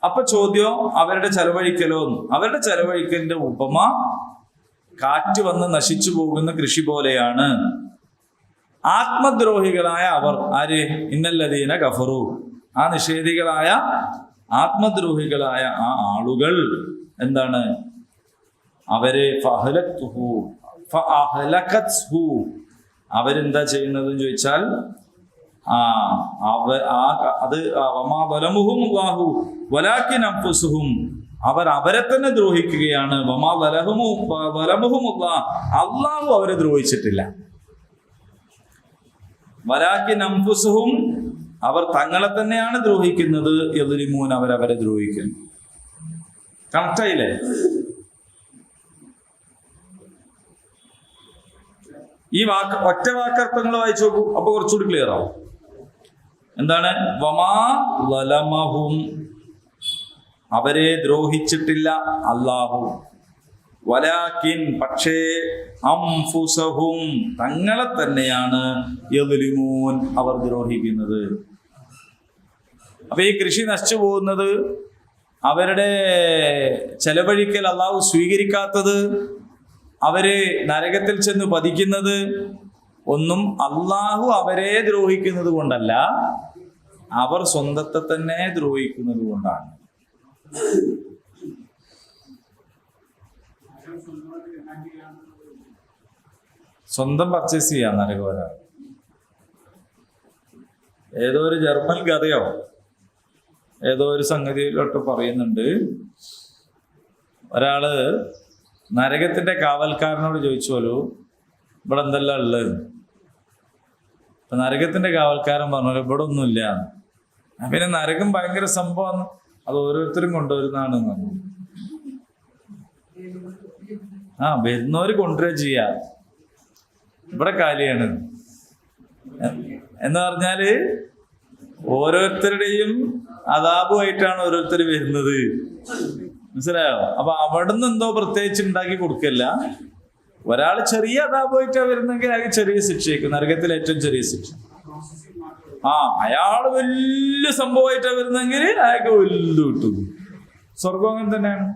അപ്പൊ ചോദ്യം, അവരുടെ ചെലവഴിക്കലോ? അവരുടെ ചെലവഴിക്കലിന്റെ ഉപമ കാറ്റ് വന്ന് നശിച്ചു പോകുന്ന കൃഷി പോലെയാണ്. ആത്മദ്രോഹികളായ അവർ ആര്? ഇന്നല്ലദീന കഫറു, ആ നിഷേധികളായ ആത്മദ്രോഹികളായ ആ ആളുകൾ എന്താണ്? അവരെ അവരെന്താ ചെയ്യുന്നതെന്ന് ചോദിച്ചാൽ അവർ അവരെ തന്നെ ദ്രോഹിക്കുകയാണ്. അള്ളാഹു അവരെ ദ്രോഹിച്ചിട്ടില്ല. വലാകിൻ അൻഫുസുഹും, അവർ തങ്ങളെ തന്നെയാണ് ദ്രോഹിക്കുന്നത്. യദ്ലിമൂൻ, അവരവരെ ദ്രോഹിക്കുന്നു. കണക്റ്റായില്ലേ? ഈ ഒറ്റ വാക്കർത്ഥങ്ങൾ വായിച്ചു നോക്കൂ, അപ്പൊ കുറച്ചുകൂടി ക്ലിയർ ആവും. എന്താണ്? വമാ ലലമഹും, അവരെ ദ്രോഹിച്ചിട്ടില്ല അല്ലാഹു. വലാകിൻ, പക്ഷേ അൻഫുസഹും, തങ്ങളെ തന്നെയാണ് യദ്ലിമൂൻ, അവർ ദ്രോഹിക്കുന്നത്. അപ്പൊ ഈ കൃഷി നശിച്ചു പോകുന്നത്, അവരുടെ ചെലവഴിക്കൽ അള്ളാഹു സ്വീകരിക്കാത്തത്, അവര് നരകത്തിൽ ചെന്ന് പതിക്കുന്നത് ഒന്നും അള്ളാഹു അവരെ ദ്രോഹിക്കുന്നത് കൊണ്ടല്ല, അവർ സ്വന്തത്തെ തന്നെ ദ്രോഹിക്കുന്നത് കൊണ്ടാണ്. സ്വന്തം പർച്ചേസ് ചെയ്യാം നരകവര. ഏതോ ഒരു ജർമ്മൻ കഥയോ ഏതോ ഒരു സംഗതിയിലോട്ട് പറയുന്നുണ്ട്, ഒരാള് നരകത്തിന്റെ കാവൽക്കാരനോട് ചോദിച്ചോലു ഇവിടെ എന്തെല്ലാം ഉള്ളത്. അപ്പൊ നരകത്തിന്റെ കാവൽക്കാരൻ പറഞ്ഞല്ലോ ഇവിടെ ഒന്നുമില്ല. പിന്നെ നരകം ഭയങ്കര സംഭവം, അത് ഓരോരുത്തരും കൊണ്ടുവരുന്നതാണെന്ന് പറഞ്ഞു. വരുന്നവര് കൊണ്ടുവരിക ചെയ്യാ, ഇവിടെ കാലിയാണ് എന്ന് പറഞ്ഞാല് ഓരോരുത്തരുടെയും അതാപുമായിട്ടാണ് ഓരോരുത്തർ വരുന്നത്. മനസ്സിലായോ? അപ്പൊ അവിടുന്ന് എന്തോ പ്രത്യേകിച്ച് ഉണ്ടാക്കി കൊടുക്കല്ല. ഒരാൾ ചെറിയ അതാപുമായിട്ടാണ് വരുന്നെങ്കിൽ അയാൾക്ക് ചെറിയ ശിക്ഷയ്ക്കും, നരകത്തിൽ ഏറ്റവും ചെറിയ ശിക്ഷ. അയാള് വലിയ സംഭവമായിട്ടാണ് വരുന്നെങ്കിൽ അയാൾക്ക് വലുത് കിട്ടും. സ്വർഗം അങ്ങനെ തന്നെയാണ്,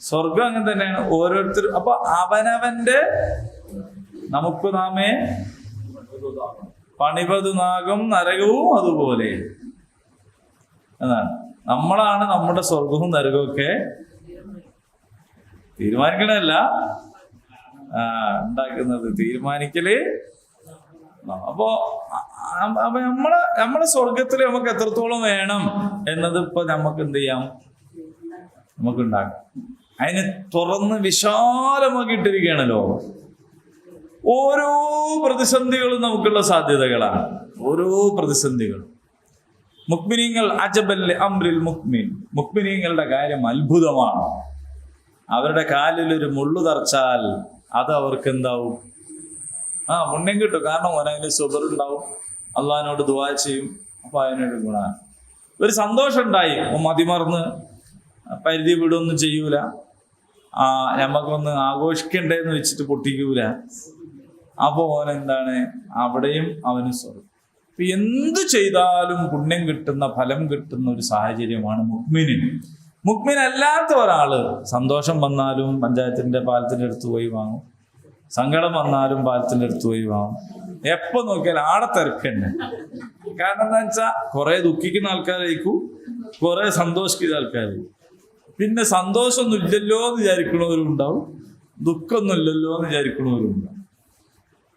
സ്വർഗം അങ്ങനെ തന്നെയാണ്. ഓരോരുത്തർ അപ്പൊ അവനവന്റെ നമുക്ക് നാമേ പണിപതുനാകും നരകവും അതുപോലെ എന്നാണ്. നമ്മളാണ് നമ്മുടെ സ്വർഗവും നരകവും ഒക്കെ തീരുമാനിക്കണല്ല, ഉണ്ടാക്കുന്നത്, തീരുമാനിക്കല്. അപ്പോ നമ്മളെ സ്വർഗത്തില് നമുക്ക് എത്രത്തോളം വേണം എന്നത് ഇപ്പൊ നമുക്ക് എന്ത് ചെയ്യാം, നമുക്ക് ഉണ്ടാക്കാം. അതിന് തുറന്ന് വിശാലമാക്കിയിട്ടിരിക്കുകയാണല്ലോ. ഓരോ പ്രതിസന്ധികളും നമുക്കുള്ള സാധ്യതകളാണ്, ഓരോ പ്രതിസന്ധികളും. മുക്മിനീങ്ങൾ അജബൽ അംറിൽ മുക്മിൻ, മുക്മിനീങ്ങളുടെ കാര്യം അത്ഭുതമാണ്. അവരുടെ കാലിൽ ഒരു മുള്ളു തറച്ചാൽ അത് അവർക്ക് എന്താവും, പുണ്യം കിട്ടും. കാരണം അതിന് സുബറുണ്ടാവും, അള്ളാഹിനോട് ദുആ ചെയ്യും. അപ്പൊ അതിനൊരു ഗുണമാണ്. ഒരു സന്തോഷം ഉണ്ടായി, മതിമറന്ന് പരിധി വിടൊന്നും ചെയ്യൂല, ഞമ്മക്കൊന്ന് ആഘോഷിക്കണ്ടേന്ന് വെച്ചിട്ട് പൊട്ടിക്കൂല. അപ്പൊ ഓനെന്താണ്, അവിടെയും അവന് സ്വർഗം. ഇപ്പൊ എന്തു ചെയ്താലും പുണ്യം കിട്ടുന്ന, ഫലം കിട്ടുന്ന ഒരു സാഹചര്യമാണ് മുഅ്മിനിന്. മുഅ്മിൻ അല്ലാത്ത ഒരാള് സന്തോഷം വന്നാലും പഞ്ചായത്തിന്റെ പാലത്തിന്റെ അടുത്ത് പോയി വാങ്ങും, സങ്കടം വന്നാലും പാലത്തിന്റെ അടുത്ത് പോയി വാങ്ങും. എപ്പോ നോക്കിയാലും ആടെ തിരക്കന്നെ. കാരണം എന്താ വെച്ചാ കുറെ ദുഃഖിക്കുന്ന ആൾക്കാരായിരിക്കും, കുറെ സന്തോഷിക്കുന്ന ആൾക്കാരായിരിക്കും. പിന്നെ സന്തോഷമൊന്നും ഇല്ലല്ലോ എന്ന് വിചാരിക്കണവരും ഉണ്ടാവും, ദുഃഖമൊന്നും ഇല്ലല്ലോ എന്ന് വിചാരിക്കണവരും ഉണ്ടാവും.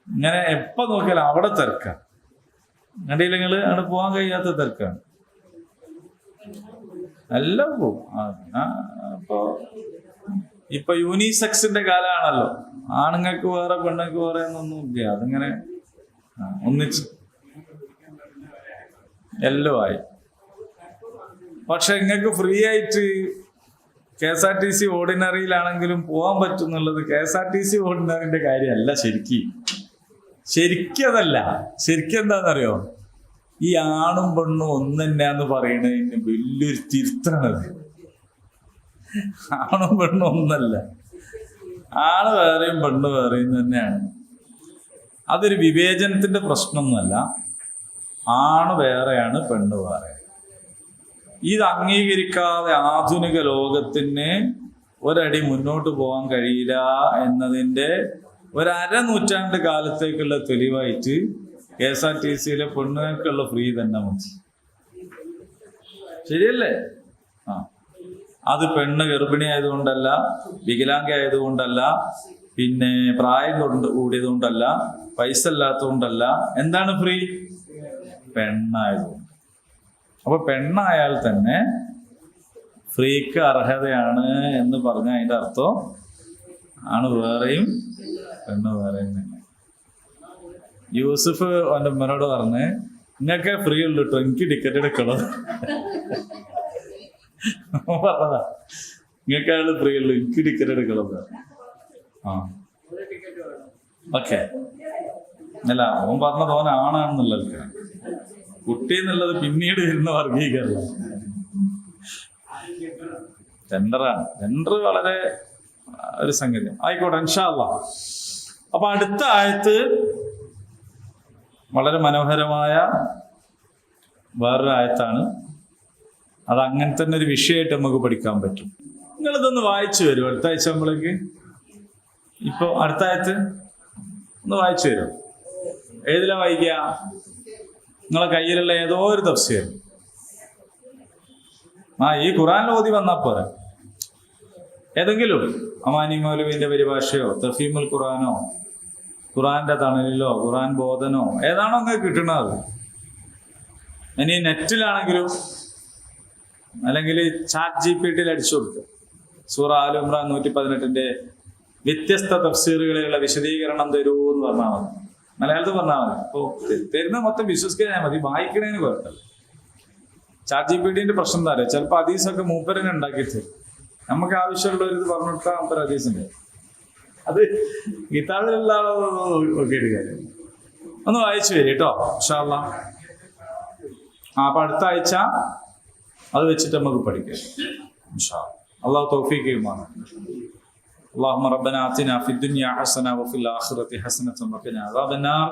ഇങ്ങനെ എപ്പോ നോക്കിയാലും അവിടെ തിരക്കാണ്. കണ്ടില്ല നിങ്ങള്, അവിടെ പോകാൻ കഴിയാത്ത തിരക്കാണ്. എല്ലാം പോവും. ഇപ്പൊ യൂണിസെക്സിന്റെ കാലാണല്ലോ, ആണുങ്ങൾക്ക് വേറെ പെണ്ണുങ്ങൾക്ക് വേറെ എന്നൊന്നും ഇല്ല. അതിങ്ങനെ ഒന്നിച്ച് എല്ലാം ആയി. പക്ഷെ നിങ്ങൾക്ക് ഫ്രീ ആയിട്ട് KSRTC ഓർഡിനറിയിലാണെങ്കിലും പോകാൻ പറ്റും എന്നുള്ളത് KSRTC ഓർഡിനറിന്റെ കാര്യമല്ല. ശരിക്കും അതല്ല. ശരിക്കും എന്താണെന്നറിയോ, ഈ ആണും പെണ്ണും ഒന്ന് തന്നെയാന്ന് പറയണതിന് വലിയൊരു തിരുത്താണത്. ആണും പെണ്ണും ഒന്നല്ല, ആണ് വേറെയും പെണ്ണ് വേറെയും തന്നെയാണ്. അതൊരു വിവേചനത്തിന്റെ പ്രശ്നമൊന്നുമല്ല. ആണ് വേറെയാണ്, പെണ്ണ് വേറെ. ഇത് അംഗീകരിക്കാതെ ആധുനിക ലോകത്തിന് ഒരടി മുന്നോട്ട് പോകാൻ കഴിയില്ല എന്നതിൻ്റെ ഒരനൂറ്റാണ്ട് കാലത്തേക്കുള്ള തെളിവായിട്ട് KSRTCയിലെ പെണ്ണുങ്ങൾക്കുള്ള ഫ്രീ തന്നെ മതി. ശരിയല്ലേ? അത് പെണ്ണ് ഗർഭിണി ആയതുകൊണ്ടല്ല, വികലാംഗ ആയതുകൊണ്ടല്ല, പിന്നെ പ്രായം കൂടിയതുകൊണ്ടല്ല, പൈസ ഇല്ലാത്തതുകൊണ്ടല്ല. എന്താണ് ഫ്രീ? പെണ്ണായതുകൊണ്ട്. അപ്പൊ പെണ്ണായാൽ തന്നെ ഫ്രീക്ക് അർഹതയാണ് എന്ന് പറഞ്ഞ അതിന്റെ അർത്ഥം ആണ് വേറെയും പെണ്ണ് വേറെയും തന്നെ. യൂസഫ് അവന്റെ ഉമ്മനോട് പറഞ്ഞ്, നിങ്ങൾക്ക് ഫ്രീ ഉള്ളു കേട്ടോ, എനിക്ക് ടിക്കറ്റ് എടുക്കണം പറഞ്ഞതാ. നിങ്ങൾക്ക് അയാൾ ഫ്രീ ഉള്ളു, എനിക്ക് ടിക്കറ്റ് എടുക്കണം. ഓക്കെ അല്ല, അവൻ പറഞ്ഞത് ഓൻ ആണാണെന്നുള്ളത്. കുട്ടി എന്നുള്ളത് പിന്നീട് വരുന്ന വർഗീകരണം. ജെൻഡറാണ്. ജെൻഡർ വളരെ ഒരു സംഗതി. ആയിക്കോട്ടെ, ഇൻഷാ അല്ലാഹ്. അപ്പൊ അടുത്ത ആയത്ത് വളരെ മനോഹരമായ വേറൊരു ആയത്താണ്. അത് അങ്ങനെ തന്നെ ഒരു വിഷയമായിട്ട് നമുക്ക് പഠിക്കാൻ പറ്റും. നിങ്ങളിതൊന്ന് വായിച്ചു വരും അടുത്ത ആഴ്ച നമ്മളേക്ക്. ഇപ്പൊ അടുത്ത ആയത്ത് ഒന്ന് വായിച്ചു വരും. ഏതിലാ വായിക്കുക? നിങ്ങളെ കയ്യിലുള്ള ഏതോ ഒരു തഫ്സീർ. ഈ ഖുർആൻ ഓതി വന്നാ പോരെ. ഏതെങ്കിലും അമാനി മൗലവിന്റെ പരിഭാഷയോ തഫീമുൽ ഖുർആനോ ഖുർആന്റെ തണലിലോ ഖുർആൻ ബോധനോ ഏതാണോ നിങ്ങൾക്ക് കിട്ടുന്നത്. ഇനി നെറ്റിലാണെങ്കിലും അല്ലെങ്കിൽ ചാറ്റ് GPT അടിച്ചു കൊടുക്കുക. സൂറ ആൽ ഇംറാൻ 118 വ്യത്യസ്ത തഫ്സീറുകളിലുള്ള വിശദീകരണം തരൂ എന്ന് പറഞ്ഞാൽ മതി. മലയാളത്തിൽ പറഞ്ഞാൽ മതി. അപ്പൊ തരുന്ന മൊത്തം വിശ്വസിക്കാൻ മതി, വായിക്കണേന് കുഴപ്പമില്ല. ചാറ്റ് GPT പ്രശ്നം എന്താ പറയുക, ചിലപ്പോൾ ഹദീസൊക്കെ മൂപ്പരനെ ഉണ്ടാക്കി തരും. നമുക്ക് ആവശ്യമുള്ള ഒരു ഇത് പറഞ്ഞു കൊടുത്താൽ മൂപ്പര് ഹദീസുണ്ട്. അത് കിതാബിലുള്ള നോക്കിയിട്ട് കാര്യം ഒന്ന് വായിച്ചു വരും കേട്ടോ ഇൻഷാ അല്ലാഹ്. അപ്പൊ അടുത്ത ആഴ്ച അത് വെച്ചിട്ട് നമുക്ക് പഠിക്കാം ഇൻഷാ അല്ലാഹ്. അള്ളാഹു തൗഫീഖ് ചെയ്യുമാണ്. اللهم ربنا آتنا في الدنيا حسنة وفي الآخرة حسنة وقنا عذاب النار.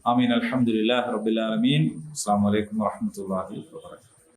آمين. الحمد لله رب العالمين. السلام عليكم ورحمة الله وبركاته.